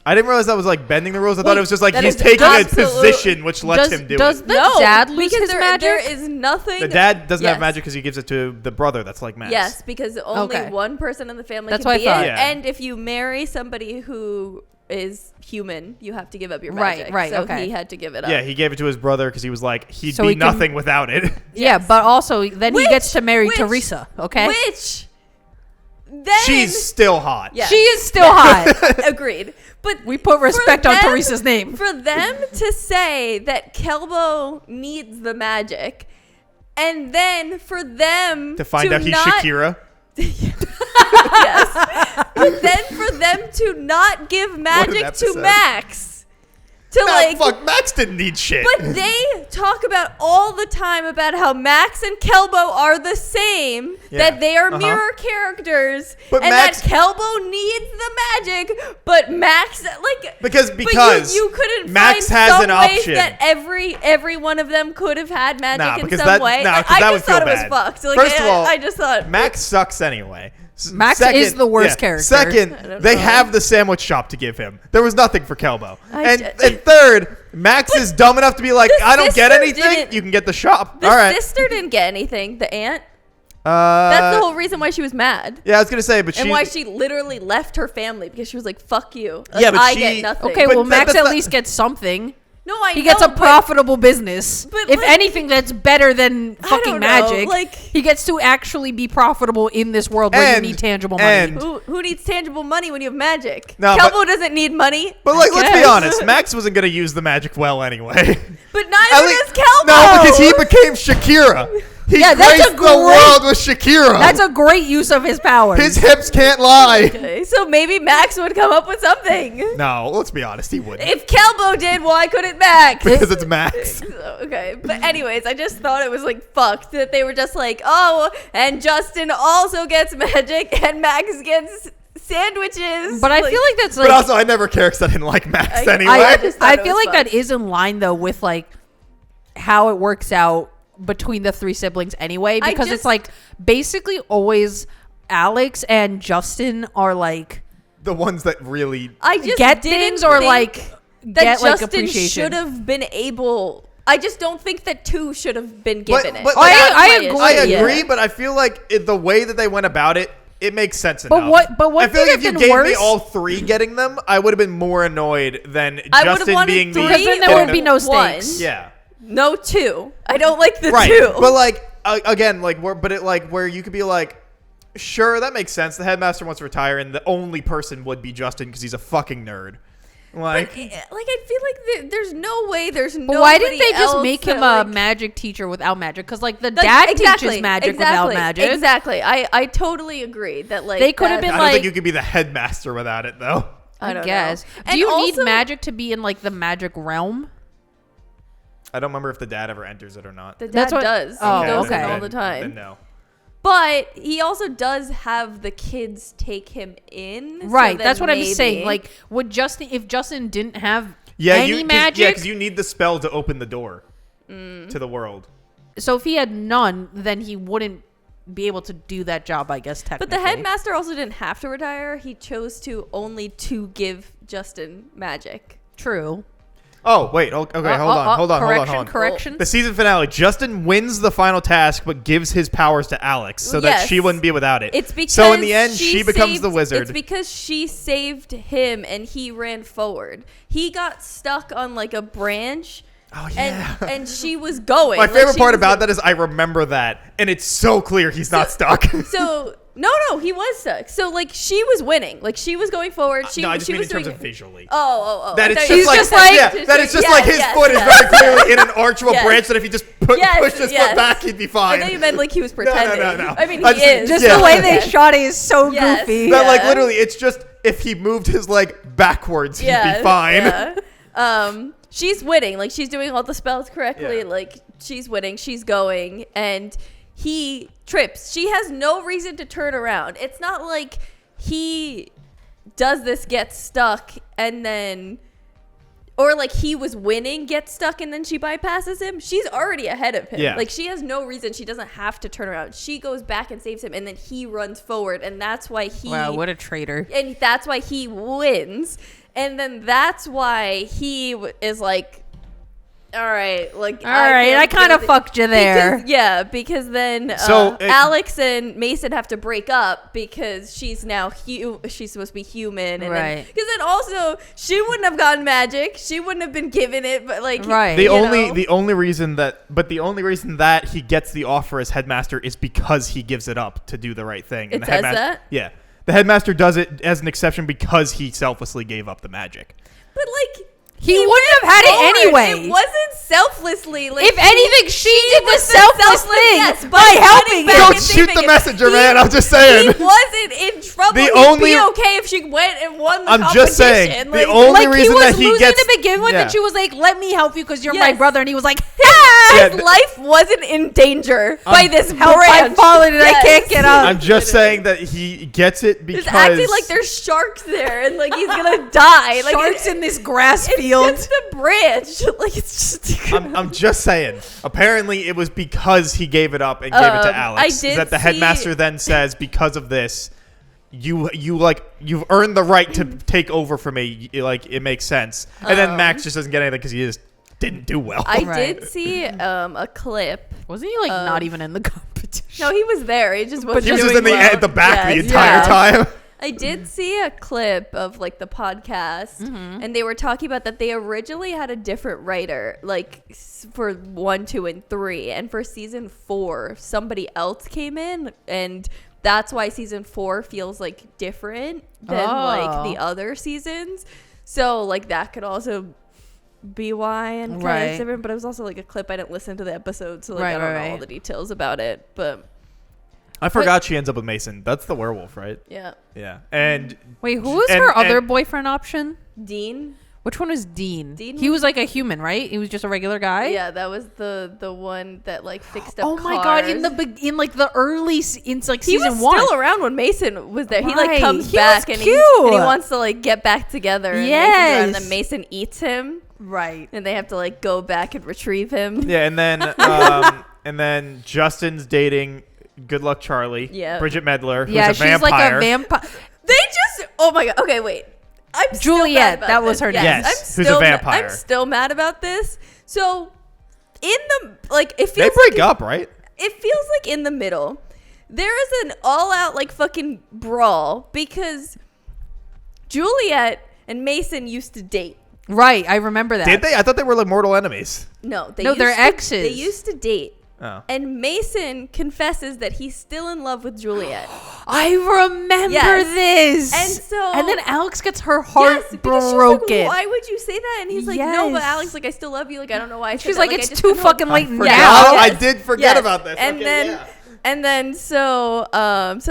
I didn't realize that was like bending the rules. I thought Wait, it was just like that he's is taking a absolute- position which lets him do does it. the No, dad lose because his magic? there is nothing. The dad doesn't Yes. have magic because he gives it to the brother that's like Max. Yes, because only Okay. one person in the family That's can what I be thought. it. Yeah. And if you marry somebody who is human, you have to give up your Right, magic. right, So okay. he had to give it up. Yeah, he gave it to his brother because he was like, he'd So be he can- nothing without it. Yeah, Yes. but also then Which- he gets to marry which- Teresa. Okay, Which then She's still hot. Yeah. she is still hot. agreed. But We put for respect on them- Teresa's name. For them to say that Kelbo needs the magic, and then for them To find out he's not, Shakira. Yes. But then for them to not give magic to episode. Max, to like. Fuck, Max didn't need shit. But they talk about all the time about how Max and Kelbo are the same, that they are mirror characters, but and Max, that Kelbo needs the magic, but Max because but you couldn't Max find has some an ways option that every one of them could have had magic in some way. Nah, Like, because I that just would feel thought it was bad. fucked. Like, First of all, I just thought Max sucks anyway. Max is the worst character. I Second, don't they know. have the sandwich shop to give him. There was nothing for Kelbo. I And third, Max is dumb enough to be like, the I don't get sister anything. didn't- You can get the shop. The All right. sister didn't get anything. The aunt. That's the whole reason why she was mad. Yeah, I was gonna say, but And why she literally left her family because she was like, "Fuck you." Like, Yeah, but I she- get nothing. Okay, But well, Max that's at not- least gets something. No, I He know, gets a but- profitable business. but, If like- anything, that's better than I fucking don't know, magic. like- he gets to actually be profitable in this world where And- you need tangible money. and- Who needs tangible money when you have magic? No, Kelbo but- doesn't need money. But like, let's be guess. honest, Max wasn't gonna use the magic well anyway. But At neither least- does Kelbo. No, because he became Shakira. He Yeah, that's graced a the great- world with Shakira. That's a great use of his powers. His hips can't lie. Okay, so maybe Max would come up with something. No, let's be honest, he wouldn't. If Kelbo did, why couldn't Max? Because it's Max. So, okay, but anyways, I just thought it was like fucked that they were just like, oh, and Justin also gets magic and Max gets sandwiches. but I feel like that's like But also, I never cared because I didn't like Max I- anyway. I just thought I it feel was like fucked. that is in line though with like how it works out between the three siblings anyway, I because just- it's like basically always Alex and Justin are like The ones that really. I just get didn't things or think like that get like Justin appreciation. should have been able. I just don't think that two should have been given it. but I That's my agree. issue. I Yeah. agree, but I feel like the way that they went about it, it makes sense But enough. what I feel could like if have you been gave me worse- all three getting them, I would have been more annoyed than I would've Justin wanted being the. three Because then there or would be no one. stakes. Yeah. No two. I don't like the Right. two. But like again, like where you could be like, sure, that makes sense. The headmaster wants to retire, and the only person would be Justin because he's a fucking nerd. Like, I feel like there's no way there's no. But why didn't they just make him a magic teacher without magic? Because like the dad teaches magic without magic. Exactly. I totally agree that like They could have that- been I don't think like- you could be the headmaster without it though. I don't guess. know. Do And you also- need magic to be in like the magic realm? I don't remember if the dad ever enters it or not. The dad That's what- does. oh, He goes okay. in all Then- the time. Then no. But he also does have the kids take him in. so Right. then That's what I'm maybe- saying. Like, would Justin, if Justin didn't have Yeah, any magic, because you need the spell to open the door to the world. so if he had none, then he wouldn't be able to do that job, I guess, But technically. the headmaster also didn't have to retire. He chose to only to give Justin magic. True. Oh wait, okay, hold on. Correction. The season finale, Justin wins the final task, but gives his powers to Alex so that Yes. she wouldn't be without it. It's because so in the end, she becomes the wizard. It's because she saved him and he ran forward. He got stuck on like a branch. Oh yeah. And she was going. My Like, favorite she part was about like- that is I remember that, and it's so clear he's not stuck. So no, he was stuck. So like she was winning. Like she was going forward. She no, I just she mean was in terms doing of visually. Oh. That I it's thought just you like, just like- yeah, that it's just yes, like his yes, foot is yes. very clearly in an arch of a Yes. branch that if he just Yes, pushed his yes. foot back, he'd be I fine. thought you meant like he was no, pretending. no. I mean, I he just- is. Just Yeah. the way they shot it is so Yes. goofy. That like Yeah. literally, it's just if he moved his leg backwards, he'd be fine. Yeah. She's winning. Like she's doing all the spells correctly. Yeah. Like she's winning. She's going, and he trips. She has no reason to turn around. It's not like he does this, gets stuck, and then. Or like he was winning, gets stuck, and then she bypasses him. She's already ahead of him. Yeah. Like she has no reason. She doesn't have to turn around. She goes back and saves him, and then he runs forward, and that's why he. Wow, what a traitor. And that's why he wins. And then that's why he is like, all right, like, All right, I kind of fucked you there. Because then So, Alex and Mason have to break up because she's now she's supposed to be human, and Right. Because then also she wouldn't have gotten magic, she wouldn't have been given it, but like Right. The you only reason that he gets the offer as headmaster is because he gives it up to do the right thing. It says that? Yeah. The headmaster does it as an exception because he selflessly gave up the magic. But like He wouldn't have had it anyway. It wasn't selflessly. Like, if anything, she did the selfless thing yes, by helping him. Don't shoot the messenger, man. I'm just saying. He wasn't in trouble. He'd be okay if she went and won the competition. I'm just saying. Like, The only like, reason that he he was gets losing to begin with, yeah. and she was like, "Let me help you because you're my Yes. brother," and he was like, his life wasn't in danger by this "Help! branch. I've fallen and I can't get up." I'm just saying that he gets it because It's acting like there's sharks there and like he's gonna die. Like Sharks in this grass it's field. just a branch. Like it's just. I'm just saying. Apparently, it was because he gave it up and gave it to Alex. I did that the see- headmaster then says, because of this, you've earned the right to take over for me. Like, it makes sense. And then Max just doesn't get anything because he just didn't do well. I Right. did see a clip. Wasn't he like not even in the competition? No, he was there. He just wasn't. he was doing just in the well. at the back the Yes, entire yeah. time. I did see a clip of like the podcast, and they were talking about that they originally had a different writer, like for 1, 2, and 3, and for season 4, somebody else came in, and that's why season 4 feels like different than like the other seasons. So like that could also be why and kind of different. But it was also like a clip. I didn't listen to the episode, so like I don't know all the details about it, but. I forgot she ends up with Mason. That's the werewolf, right? Yeah. Yeah. And Wait, who was and- her and- other boyfriend option? Dean. Which one was Dean? Dean He was like a human, right? He was just a regular guy. Yeah, that was the one that like fixed up. Oh my god! In cars. in like the early in like He season was 1. still around when Mason was there. He like Right. comes He back was and cute. he wants to like get back together. And Mason's around, and then Mason eats him, Right. and they have to like go back and retrieve him. yeah, and then Justin's dating Good Luck Charlie. Yeah. Bridget Medler, who's Yeah, a she's vampire. like a vampire. They just oh my god. Okay, wait. I'm still Juliet, mad about that was this. her name. Yes, I'm who's still a vampire. I'm still mad about this. So in the like it They feels break like up, right? it feels like in the middle there is an all-out like fucking brawl because Juliet and Mason used to date. Right, I remember that. Did they? I thought they were like mortal enemies. No, No, used they're to- exes. They used to date. Oh. And Mason confesses that he's still in love with Juliet. I remember Yes. this. And so and then Alex gets her heart because she's broken. like, why would you say that? And he's like, no, but Yes. Alex, like, I still love you. Like, I don't know why I said She's that. like, I it's just too don't know." fucking late Forgot. now. Oh, I did forget about this. And Okay, then, yeah. and then, so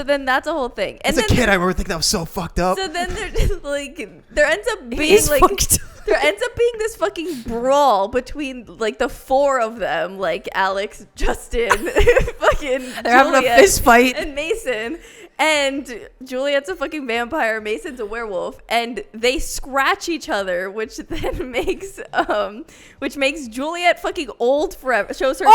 then that's a whole thing. And As a then, kid, I remember thinking that was so fucked up. so then there ends up being is like fucked there ends up being this fucking brawl between like the 4 of them, like Alex, Justin, fucking They're having a Juliet, fist fight. and Mason. And Juliet's a fucking vampire, Mason's a werewolf, and they scratch each other, which then makes Juliet fucking old forever. Shows her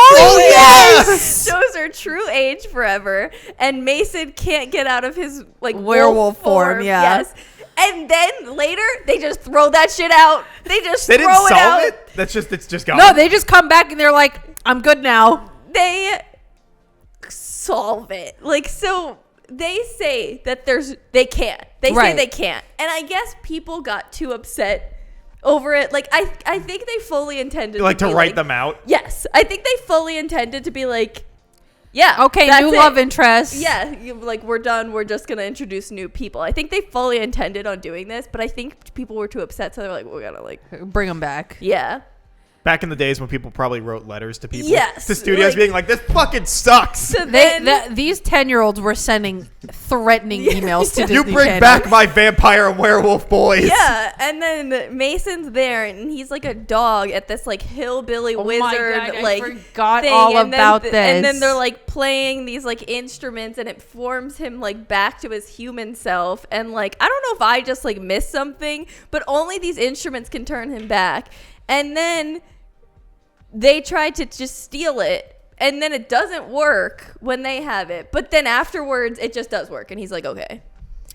shows her true age forever, and Mason can't get out of his like Werewolf wolf form, yeah. Yes. And then later they just throw that shit out. They just They didn't throw it solve out. it. It's just gone. No, they just come back and they're like, I'm good now. They solve it. Like, so they say that they can't. They say Right. they can't. And I guess people got too upset over it. Like, I think they fully intended like to be write them out. Yes. I think they fully intended to be like, yeah. Okay, that's new it. love interest. Yeah, like we're done. We're just gonna introduce new people. I think they fully intended on doing this, but I think people were too upset, so they're like, we're gonna like, Bring them back. yeah. Back in the days when people probably wrote letters to people. Yes, To studios like- being like, this fucking sucks. So then These 10-year-olds were sending threatening emails to Disney You bring Channel. back my vampire and werewolf boys. yeah, and then Mason's there, and he's like a dog at this like hillbilly Oh my wizard God, I like forgot thing, all and about then, And then this. they're like playing these like instruments, and it forms him like back to his human self. And like I don't know if I just like missed something, but only these instruments can turn him back. And then they try to just steal it, and then it doesn't work when they have it. But then afterwards, it just does work, and he's like, okay.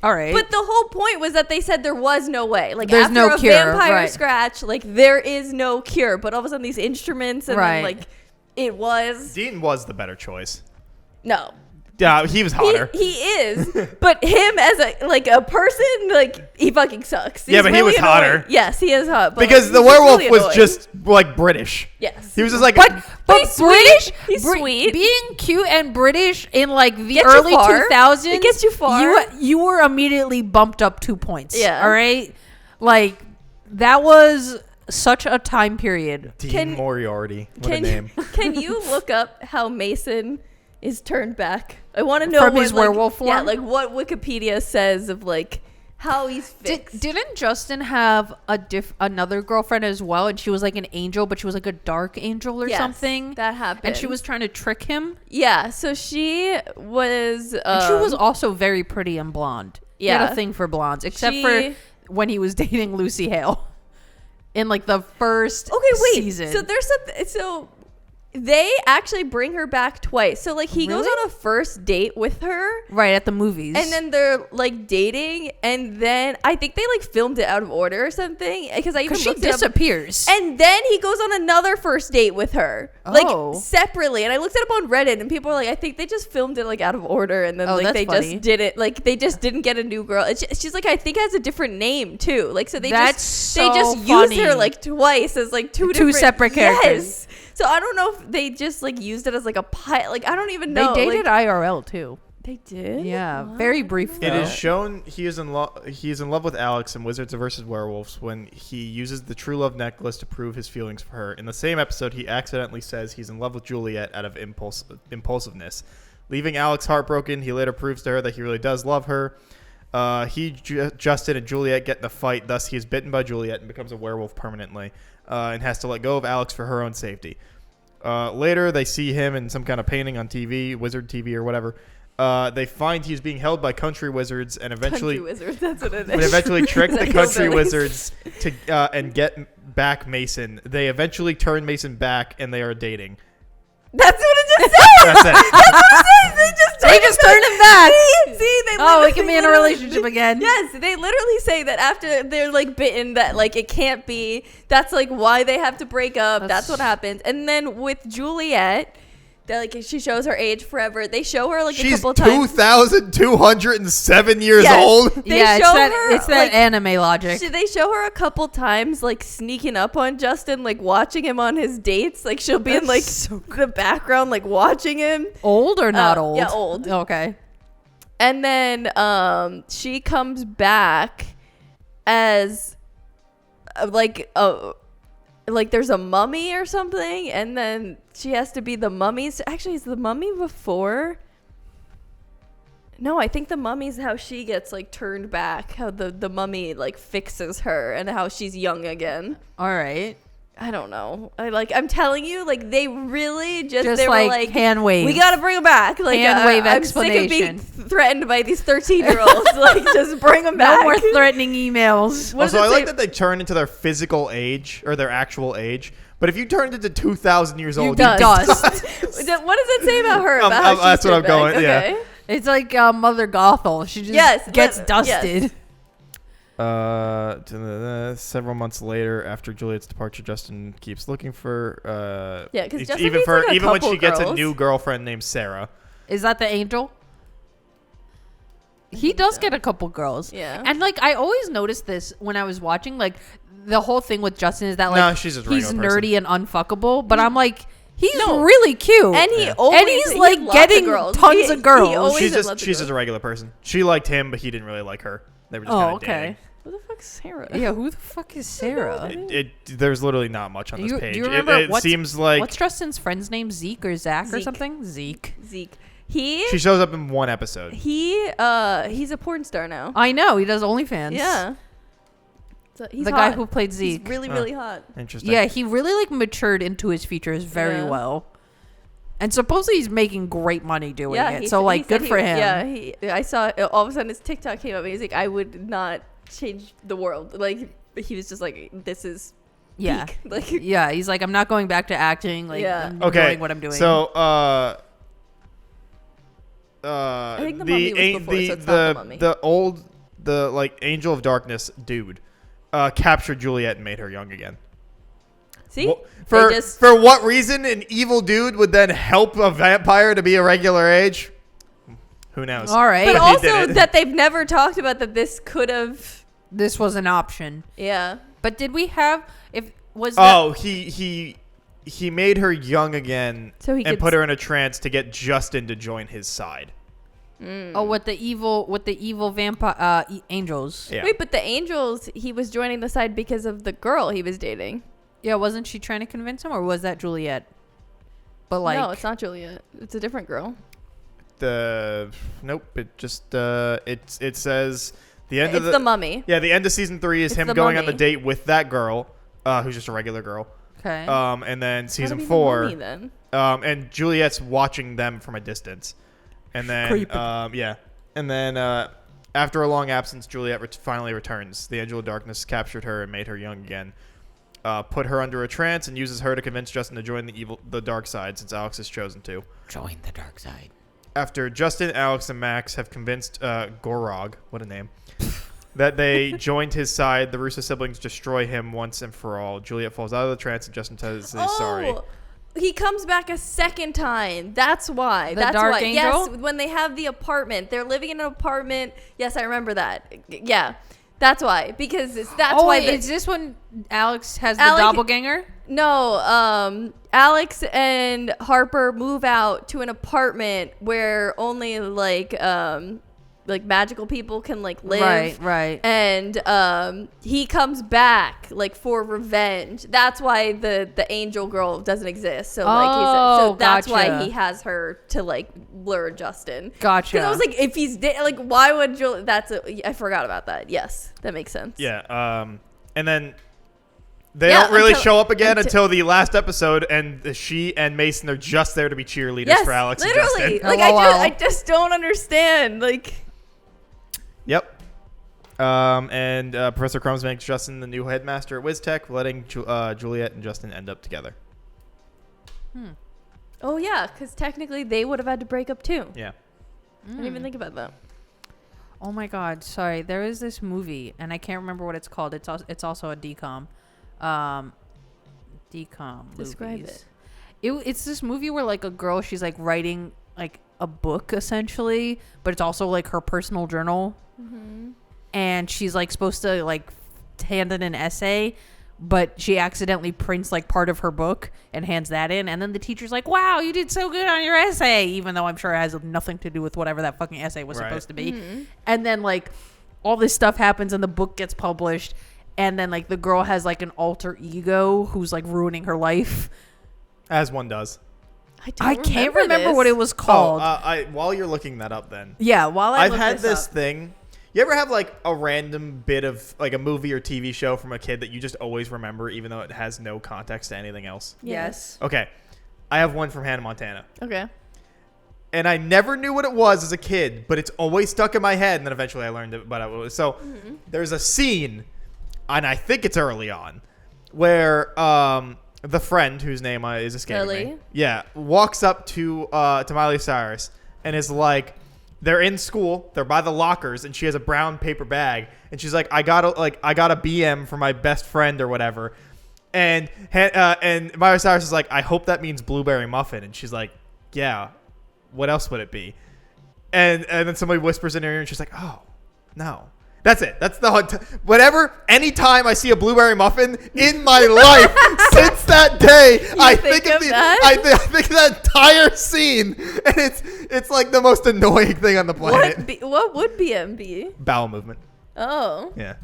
All right. But the whole point was that they said there was no way. Like There's after no a cure, vampire right. scratch, like there is no cure. But all of a sudden these instruments and Right. then like it was Dean was the better choice. no. Yeah, he was hotter. He is, but him as a person, like he fucking sucks. Yeah, but he was annoying. hotter. Yes, he is hot. But because like, the he's just werewolf really was annoying. just like British. yes. He was just like, But he's British, sweet. He's sweet. Being cute and British in like the Gets you early far. 2000s, It gets you far. You were immediately bumped up 2 points. Yeah. All right. Like that was such a time period. Dean Moriarty. What a name. Can you look up how Mason is turned back? I want to know From his werewolf form? Yeah, like what Wikipedia says of like how he's fixed. Didn't Justin have another girlfriend as well, and she was like an angel, but she was like a dark angel or something? That happened. And she was trying to trick him. Yeah, so she was. And she was also very pretty and blonde. He had a thing for blondes, except for when he was dating Lucy Hale in like the first season. So there's something. So they actually bring her back twice. So like he goes on a first date with her right at the movies, and then they're like dating, and then I think they like filmed it out of order or something because she disappears, and then he goes on another first date with her like separately, and I looked it up on Reddit, and people were like, I think they just filmed it like out of order, and then like they just did it like they just didn't get a new girl. She's like, I think it has a different name too, like so they just used her like twice as like two separate characters. So I don't know if they just like used it as like a pilot. Like I don't even know. They dated IRL too. They did. Yeah, very brief. It is shown he is in love with Alex in Wizards vs. Werewolves when he uses the True Love necklace to prove his feelings for her. In the same episode, he accidentally says he's in love with Juliet out of impulsiveness, leaving Alex heartbroken. He later proves to her that he really does love her. Justin and Juliet get in a fight. Thus, he is bitten by Juliet and becomes a werewolf permanently. And has to let go of Alex for her own safety. Later, they see him in some kind of painting on TV, Wizard TV or whatever. They find he's being held by country wizards and eventually... Country wizards, that's what it is. They eventually trick the country wizards to and get back Mason. They eventually turn Mason back and they are dating. That's what it just said! That's it. That's what it says! They just turned him back! See, we can be in a relationship again. Yes, they literally say that after they're like bitten that like it can't be. That's like why they have to break up. That's what happens. And then with Juliet, that like she shows her age forever. They show her like a couple times. She's 2,207 years old. It's that anime logic. They show her a couple times like sneaking up on Justin, like watching him on his dates. Like she'll be in like the background, like watching him. Old or not old? Yeah, old. Okay. And then she comes back as like there's a mummy or something, and then she has to be the mummy. Actually, is the mummy before? No, I think the mummy's how she gets like turned back. How the mummy like fixes her and how she's young again. All right. I don't know. I'm telling you, like they really just they like were like hand wave. We gotta bring them back. Like hand wave I'm explanation. sick of being threatened by these 13-year-olds. Like just bring them back. No more threatening emails. Also, I like that they turn into their physical age or their actual age. But if you turned into 2,000 years old, you dust. What does it say about her? About how that's what I'm going. Okay. Yeah. It's like Mother Gothel. She just gets dusted. Yes. Several months later, after Juliet's departure, Justin keeps looking for because even when she gets a new girlfriend named Sarah. Is that the angel? He does get a couple girls. Yeah. And like I always noticed this when I was watching, like the whole thing with Justin is that like she's he's nerdy and unfuckable, but I'm like he's really cute. And he's like getting tons of girls. She's just a regular person. She liked him, but he didn't really like her. They were just kind of dating. Who the fuck's Sarah? Yeah, who the fuck is Sarah? There's literally not much on this page. Do you remember it seems like what's Justin's friend's name? Zeke or Zach or something? Zeke. She shows up in one episode. He's a porn star now. I know, he does OnlyFans. Yeah. So he's the hot. guy who played Zeke. He's really, really hot. Interesting. Yeah, he really like matured into his features very well. And supposedly he's making great money doing it. So like good for him. Yeah, I saw all of a sudden his TikTok came up and he's like, I would not change the world. Like he was just like, this is peak. Like he's like, I'm not going back to acting. Like I'm enjoying what I'm doing. So I think the mummy was before, so it's not the mummy. The like Angel of Darkness dude captured Juliet and made her young again. See? For what reason an evil dude would then help a vampire to be a regular age? Who knows? All right. But also that they've never talked about that this could have... This was an option. Yeah. But did we have... He made her young again so he and put her in a trance to get Justin to join his side. Oh, with the evil vampire angels. Yeah. Wait, but the angels, he was joining the side because of the girl he was dating. Yeah, wasn't she trying to convince him, or was that Juliet? But like, No, it's not Juliet. It's a different girl. Nope. It just it says the end of It's the mummy. Yeah, the end of season 3 is It's him the going on the mummy. date with that girl, who's just a regular girl. okay. And then Gotta season be the 4, mummy, then. and Juliet's watching them from a distance, and then Creepy. yeah, and then after a long absence, Juliet finally returns. The Angel of Darkness captured her and made her young again. Put her under a trance and uses her to convince Justin to join the dark side since Alex has chosen to. Join the dark side. After Justin, Alex, and Max have convinced Gorog, what a name, that they joined his side, the Russo siblings destroy him once and for all. Juliet falls out of the trance and Justin says he's sorry. He comes back a second time. That's why. The That's Dark why. Angel? Yes, when they have the apartment. They're living in an apartment. Yes, I remember that. Yeah. That's why. Because that's why. Is this when Alex has the Alec- doppelganger? No, Alex and Harper move out to an apartment where only like magical people can like live. Right. And he comes back like for revenge. That's why the angel girl doesn't exist. So that's why gotcha. he has her to like lure Justin. Gotcha. Because I was like, if he's like, why would Julie? I forgot about that. Yes, that makes sense. Yeah. And then they Yeah, don't really until- show up again until the last episode, and she and Mason are just there to be cheerleaders Yes, for Alex literally. and Justin. Like LOL. I just don't understand. Like. Yep. And Professor Crumbs makes Justin the new headmaster at WizTech, letting Juliet and Justin end up together. Oh yeah, because technically they would have had to break up too. Yeah. I didn't even think about that. Oh my God, sorry. There is this movie, and I can't remember what it's called. It's also a DCOM. DCOM. Describe movies. it. It's this movie where like a girl, she's like writing like a book essentially, but it's also like her personal journal, and she's like supposed to like hand in an essay, but she accidentally prints like part of her book and hands that in, and then the teacher's like, "Wow, you did so good on your essay," even though I'm sure it has nothing to do with whatever that fucking essay was Right. supposed to be. And then like all this stuff happens and the book gets published, and then like the girl has like an alter ego who's like ruining her life. As one does. I can't remember what it was called. While you're looking that up then. Yeah, while I've look had this up. thing. You ever have like a random bit of like a movie or TV show from a kid that you just always remember even though it has no context to anything else? Yes. Okay. I have one from Hannah Montana. Okay. And I never knew what it was as a kid, but it's always stuck in my head. And then eventually I learned it. But so there's a scene, and I think it's early on, where the friend whose name is escaping me, Lily? yeah, walks up to Miley Cyrus and is like, they're in school, they're by the lockers, and she has a brown paper bag, and she's like, I got a BM for my best friend or whatever. And Miley Cyrus is like, I hope that means blueberry muffin. And she's like, yeah, what else would it be? And then somebody whispers in her ear, and she's like, oh, no. That's it. That's whatever. Anytime I see a blueberry muffin in my life since that day, I think of that? I think of that entire scene, and it's like the most annoying thing on the planet. What would BM be? Bowel movement. Oh, Yeah.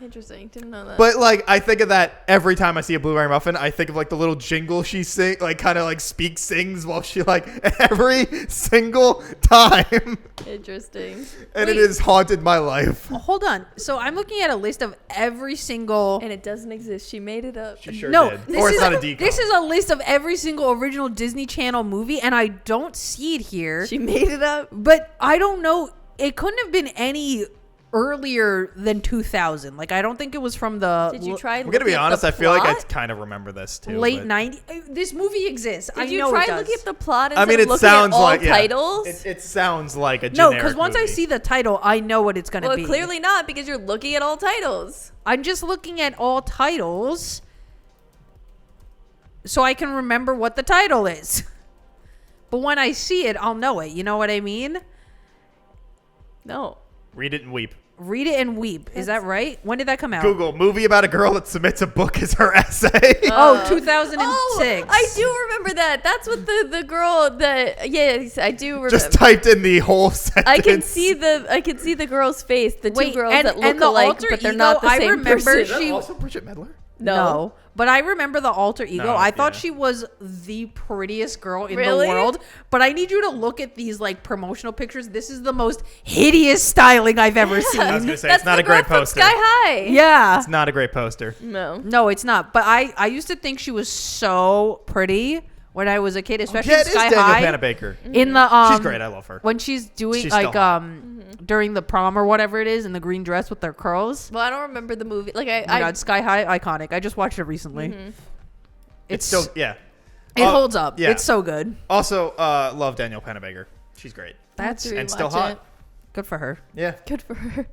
interesting. Didn't know that. But like I think of that every time I see a blueberry muffin. I think of like the little jingle she sings while she like every single time. Interesting. And Wait. it has haunted my life. Hold on. So I'm looking at a list of every single. And it doesn't exist. She made it up. She sure No, did. this Or it's is not a decom. This is a list of every single original Disney Channel movie, and I don't see it here. She made it up. But I don't know. It couldn't have been any earlier than 2000. Like I don't think it was from the. Did you try? I'm gonna be looking up honest. the I feel like I plot? kind of remember this too. late but- 90s. This movie exists. Did I you know try it does. looking at the plot I instead mean, of it looking sounds at all like titles? It sounds like a No, generic because once I movie. see the title, I know what it's gonna Well, be. clearly not because you're looking at all titles. I'm just looking at all titles, so I can remember what the title is. But when I see it, I'll know it. You know what I mean? No. Read it and weep. Read It and Weep. Is that right? When did that come out? Google movie about a girl that submits a book as her essay. Oh, 2006. Oh, I do remember that. That's what the girl that yes, I do remember. Just typed in the whole sentence. I can see the girl's face. The two girls that look the alike, alter but they're ego, not the I same remember person. Is that she- also Bridget Medler? No. But I remember the alter ego. No, I thought yeah. she was the prettiest girl in Really? the world. But I need you to look at these like promotional pictures. This is the most hideous styling I've ever I was seen. gonna say That's it's not the a great girl from poster. Sky High. Yeah. It's not a great poster. No. No, it's not. But I used to think she was so pretty when I was a kid, especially Yeah, in it is Sky Daniel High. Panabaker. In the She's great. I love her. when she's doing She's like still hot. during the prom or whatever it is in the green dress with their curls. Well, I don't remember the movie. Like Oh my God, Sky High, iconic. I just watched it recently. It's still yeah. It holds up. yeah. It's so good. Also, love Daniel Panabaker. She's great. That's to And still rewatch hot. it. good for her. Yeah. Good for her.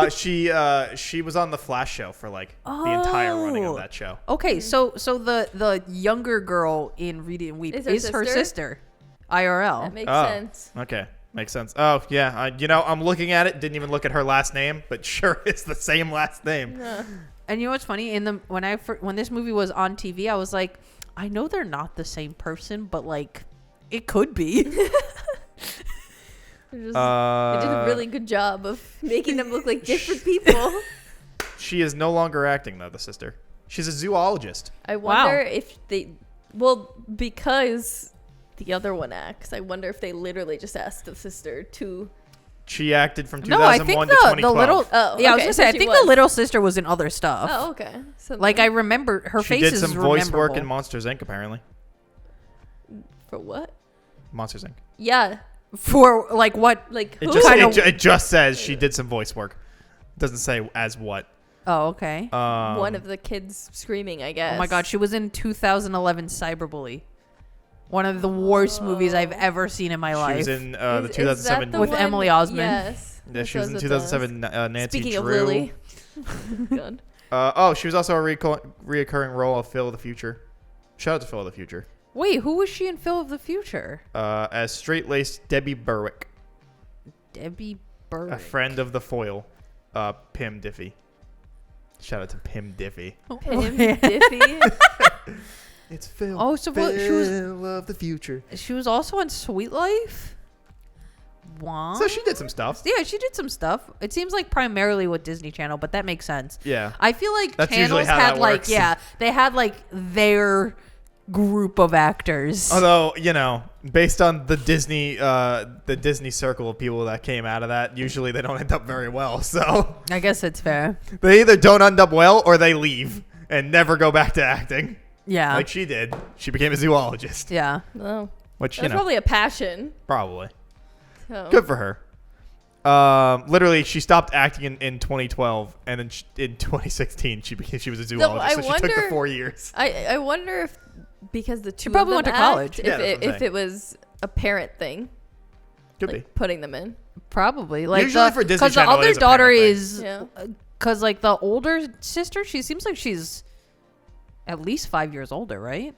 She was on the Flash show for like the entire running of Oh. that show. Okay, so the younger girl in Read It and Weep Is is her her sister? sister, IRL. That makes Oh. sense. Okay. Makes sense. Oh, yeah. I'm looking at it. Didn't even look at her last name, but sure, it's the same last name. And you know what's funny? When this movie was on TV, I was like, I know they're not the same person, but like, it could be. They did a really good job of making them look like different people. She is no longer acting, though, the sister. She's a zoologist. I wonder if because the other one acts, I wonder if they literally just asked the sister to. She acted from No, I think 2001 to the 2012. little. Oh, yeah, I was okay, gonna so say, I she think was. the little sister was in other stuff. Oh, okay. So Like I remember her She face did is some voice work rememberable. in Monsters Inc. Apparently, for what? Monsters Inc. Yeah, For like what? like It who? just it just says she did some voice work. Doesn't say as what. Oh, okay. One of the kids screaming, I guess. Oh my God, she was in 2011 Cyberbully. One of the worst movies I've ever seen in my She life. was in the Is that 2007 the With one? Emily Osment. Yes. Yeah, she was in with 2007 Nancy Speaking Drew. of Lily. God. She was also a reoccurring role of Phil of the Future. Shout out to Phil of the Future. Wait, who was she in Phil of the Future? As straight-laced Debbie Berwick, Debbie Burr. a friend of the foil, Pim Diffie. Shout out to Pim Diffie. Pim Diffie. It's Phil. Oh, so what- she was- Phil of the Future. She was also on Sweet Life. What? So she did some stuff. Yeah, she did some stuff. It seems like primarily with Disney Channel, but that makes sense. Yeah. I feel like That's usually channels how had that like works. they had like their group of actors. Although, based on the Disney circle of people that came out of that, usually they don't end up very well. So I guess it's fair. they either don't end up well or they leave and never go back to acting. Yeah. Like she did. She became a zoologist. Yeah. Oh, Which, that's probably a passion. probably. So. Good for her. Literally, she stopped acting in 2012, and then in 2016, she was a zoologist. I So she took the wonder- 4 years. I wonder if because the two probably of went them to college. act, Yeah, that's what I'm if saying. it was a parent thing, Could like be. putting them in. Probably. Like Usually for Disney because the Channel, it other is a daughter parent thing. is Yeah. because like the older sister, she seems like she's at least 5 years older, right?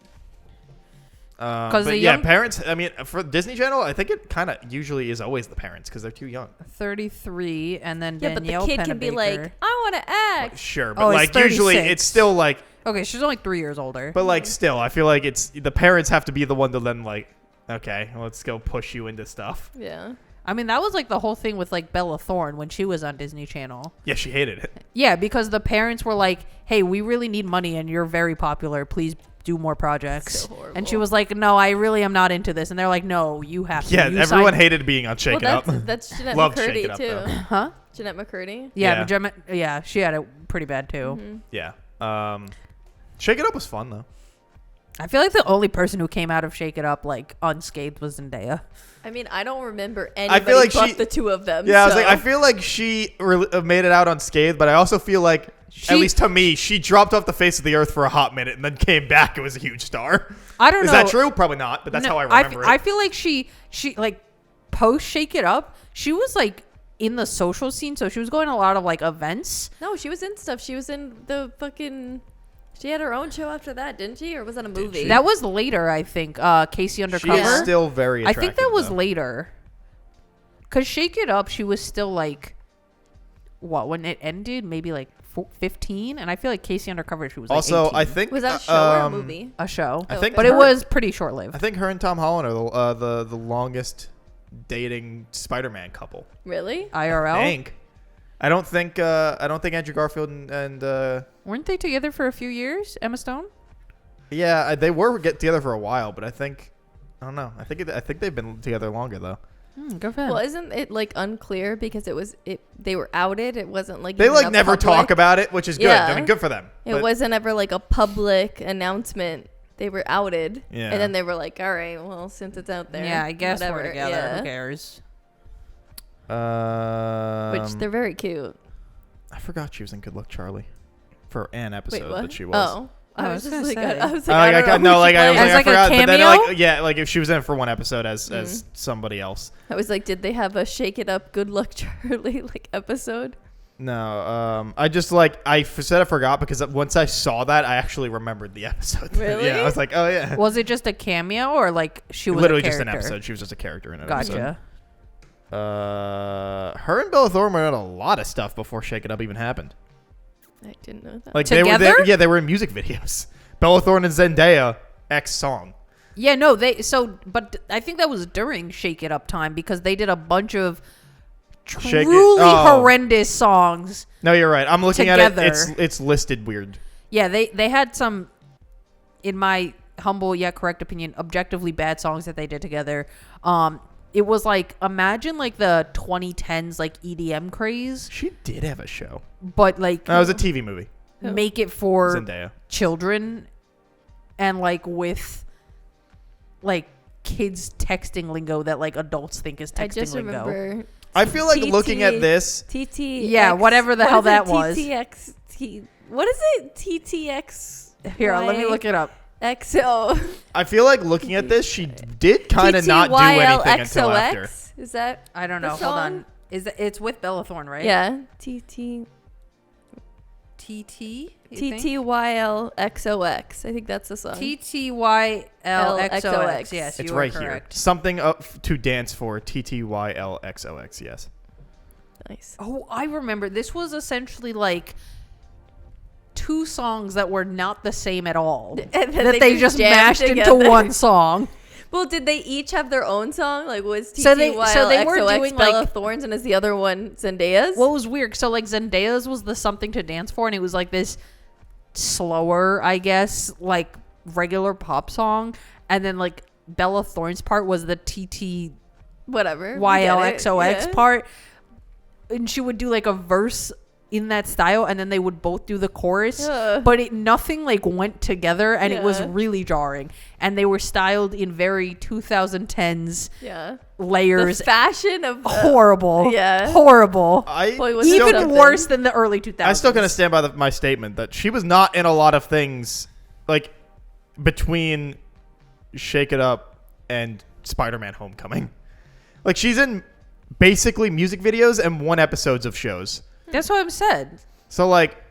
But the yeah, young- parents. I mean, for Disney Channel, I think it kind of usually is always the parents because they're too young. 33, and then Yeah, Danielle but the kid can be like, Pennebaker. I want to act. Sure, but Oh, it's like usually 36. it's still like, Okay, she's only 3 years older. but like still, I feel like it's the parents have to be the one to then like, okay, let's go push you into stuff. Yeah. I mean, that was like the whole thing with like Bella Thorne when she was on Disney Channel. Yeah, she hated it. Yeah, because the parents were like, "Hey, we really need money, and you're very popular. Please do more projects." So horrible. And she was like, "No, I really am not into this." And they're like, "No, you have to." Yeah, You everyone signed-" hated being on Shake Well, It Up. that's Jeanette Loved Shake It McCurdy Up, too. though. Huh? Jeanette McCurdy. Yeah, Yeah. yeah, she had it pretty bad too. Yeah. Shake It Up was fun though. I feel like the only person who came out of Shake It Up like unscathed was Zendaya. I mean, I don't remember anybody feel like but she- the two of them. Yeah, I was so. like, I feel like she made it out unscathed, but I also feel like, at least to me, she dropped off the face of the earth for a hot minute and then came back and was a huge star. I don't know. Is that true? Probably not, but that's No, how I remember I it. feel like she like post Shake It Up, she was like in the social scene, so she was going to a lot of like events. No, she was in stuff. She was in the fucking. She had her own show after that, didn't she? Or was that a movie? she? That was later, I think. Casey Undercover. She's still very I attractive, think that was though. later. Cause Shake It Up, she was still like when it ended, maybe like 15, and I feel like Casey Undercover, she was like Also, 18. I think Was that a show or a movie? A show. I think but her- it was pretty short-lived. I think her and Tom Holland are the longest dating Spider-Man couple. Really? IRL. I don't think Andrew Garfield and Weren't they together for a few years? Emma Stone. yeah, they were together for a while, but I don't know. I think they've been together longer though. Good for them. Well, isn't it like unclear because they were outed? It wasn't like They even like a never public- talk about it, which is good. Yeah. I mean, good for them. It But- wasn't ever like a public announcement. They were outed, Yeah. and then they were like, "All right, well, since it's out there, yeah, I guess whatever." we're together. Yeah. Who cares? Which they're very cute. I forgot she was in Good Luck Charlie for an episode Wait, what? that she was. Oh, I I was was gonna just like, say. I was Oh, like, I don't know who she I was played. As I like a forgot, but then cameo? yeah, like if she was in it for one episode as somebody else. I was like, did they have a Shake It Up, Good Luck Charlie like episode? No, I just said I forgot because once I saw that, I actually remembered the episode. Really? Yeah, I was like, oh yeah. Was it just a cameo or like she was Literally a just an character? episode. She was just a character in an episode. Gotcha. Her and Bella Thorne were in a lot of stuff before Shake It Up even happened. I didn't know that. Like Together? they were in music videos. Bella Thorne and Zendaya X song. Yeah, no, but I think that was during Shake It Up time because they did a bunch of Shake It- truly oh. horrendous songs. No, you're right. I'm looking Together. at it. It's listed weird. Yeah, they had some, in my humble yet correct opinion, objectively bad songs that they did together. It was like, imagine like the 2010s like EDM craze, She did have a show. but like That was a TV movie. make it for Zendaya. children and like with like kids texting lingo that like adults think is texting I just lingo. remember I feel like TT looking at this. TT. Yeah, whatever the hell that was. TTX. What is it? TTX. Here, let me look it up. XO. I feel like looking at this, she did kind of not do anything until after. Is that? I don't the know. Hold song? on. It's with Bella Thorne, right? Yeah. TT. TT. TTYLXOX. I think that's the song. TTYLXOX. Yes, It's you are right correct. here. Something to dance for. TTYLXOX. Yes. Nice. Oh, I remember. This was essentially like two songs that were not the same at all. And then that they just jammed mashed together. into one song. Well, did they each have their own song? Like, was So TTYLXOX they were doing, Bella like- Thorne's and is the other one Zendaya's? Well, it was weird. So like Zendaya's was the something to dance for, and it was like this slower, I guess, like regular pop song, and then like Bella Thorne's part was the TTYLXOX Whatever. we get it. Yeah. part, and she would do like a verse in that style, and then they would both do the chorus, Ugh. but nothing like went together, and it was Yeah. really jarring. And they were styled in very 2010s Yeah. layers. The fashion of Horrible. Yeah. Horrible. Boy, was it Even something. worse than the early 2000s. I still gonna stand by my statement that she was not in a lot of things, like between Shake It Up and Spider-Man: Homecoming. Like she's in basically music videos and one episodes of shows. That's what I've said. So like,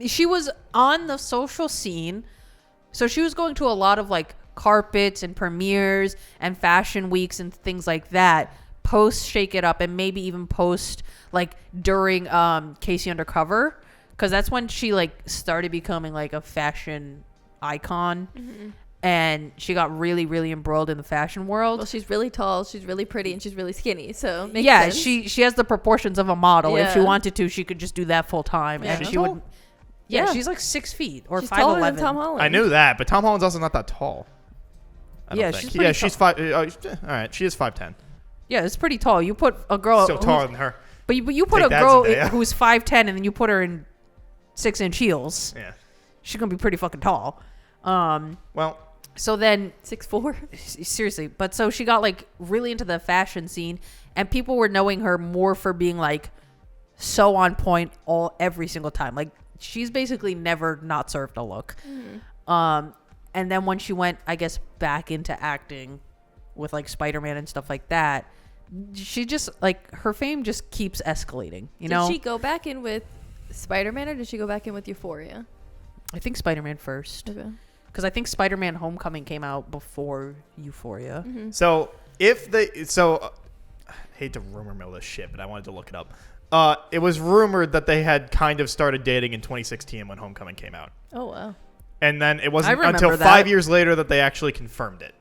She was on the social scene, so she was going to a lot of like carpets and premieres and fashion weeks and things like that post Shake It Up, and maybe even post like during Casey Undercover, because that's when she like started becoming like a fashion icon. And she got really, really embroiled in the fashion world. Well, she's really tall, she's really pretty, and she's really skinny. So makes Yeah, sense. she has the proportions of a model. If she Yeah. wanted to, she could just do that full time, Yeah. and She's she would. tall? Yeah, Yeah. she's like 6 feet or she's taller than 5'11". Tom Holland. I knew that, but Tom Holland's also not that tall. I don't Yeah, think. she's pretty she's 5. All right, she is 5'10". Yeah, it's pretty tall. You put a girl Still taller than her. but you put Take a that, girl Zendaya. who's 5'10", and then you put her in 6-inch heels. Yeah. She's gonna be pretty fucking tall. Well, So then 6'4". seriously, but so she got like really into the fashion scene, and people were knowing her more for being like so on point every single time. Like she's basically never not served a look. And then when she went, I guess, back into acting with like Spider-Man and stuff like that, she just like her fame just keeps escalating. You know, Did she go back in with Spider-Man or did she go back in with Euphoria? I think Spider-Man first, Okay. because I think Spider-Man: Homecoming came out before Euphoria. so if they, I hate to rumor mill this shit, but I wanted to look it up. It was rumored that they had kind of started dating in 2016 when Homecoming came out. Oh, wow. And then it I wasn't remember until that. 5 years later that they actually confirmed it.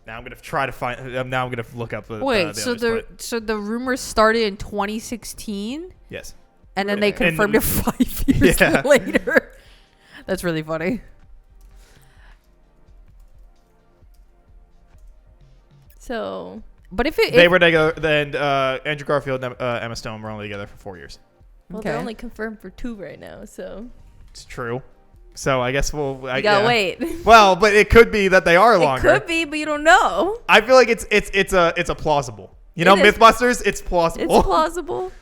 Now I'm gonna try to find. Now I'm gonna look up the. Wait, the so others, the rumors started in 2016, yes. and then they And- confirmed it 5 years Yeah. later. That's really funny. So, But if it, They were together. Then Andrew Garfield and Emma Stone were only together for 4 years. well, they're only confirmed for 2 right now, so. It's true. So I guess we'll. You gotta wait. Well, but it could be that they are It longer. could be, but you don't know. I feel like it's a plausible. You know, It is. MythBusters. It's plausible. It's plausible.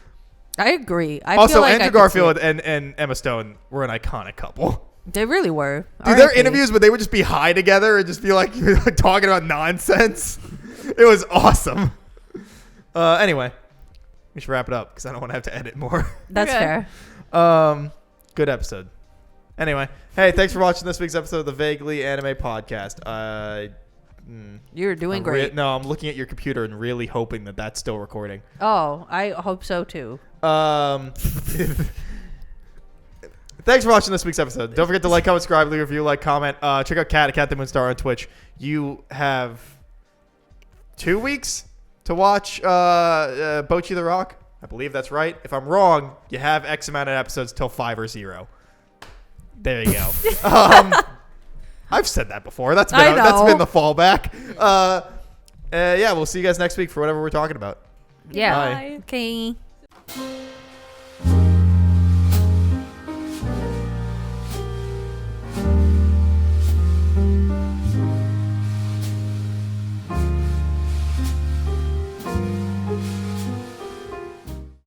I agree. I Also, feel like I Andrew could see Garfield it. and Emma Stone were an iconic couple. They really were. Dude, their R.I.P. interviews where they would just be high together and just be like talking about nonsense. It was awesome. Anyway, we should wrap it up because I don't want to have to edit more. That's Okay. fair. Good episode. Anyway, hey, thanks for watching this week's episode of the Vaguely Anime Podcast. You're doing great. No, I'm looking at your computer and really hoping that that's still recording. Oh, I hope so too. Thanks for watching this week's episode. Don't forget to like, comment, subscribe, leave a review, like, comment. Check out Kat at Kat the Moonstar on Twitch. You have 2 weeks to watch Bochi the Rock. I believe that's right. If I'm wrong, you have X amount of episodes till 5 or 0. There you go. I've said that before. That's been the fallback. Yeah, we'll see you guys next week for whatever we're talking about. Yeah. Bye. Okay.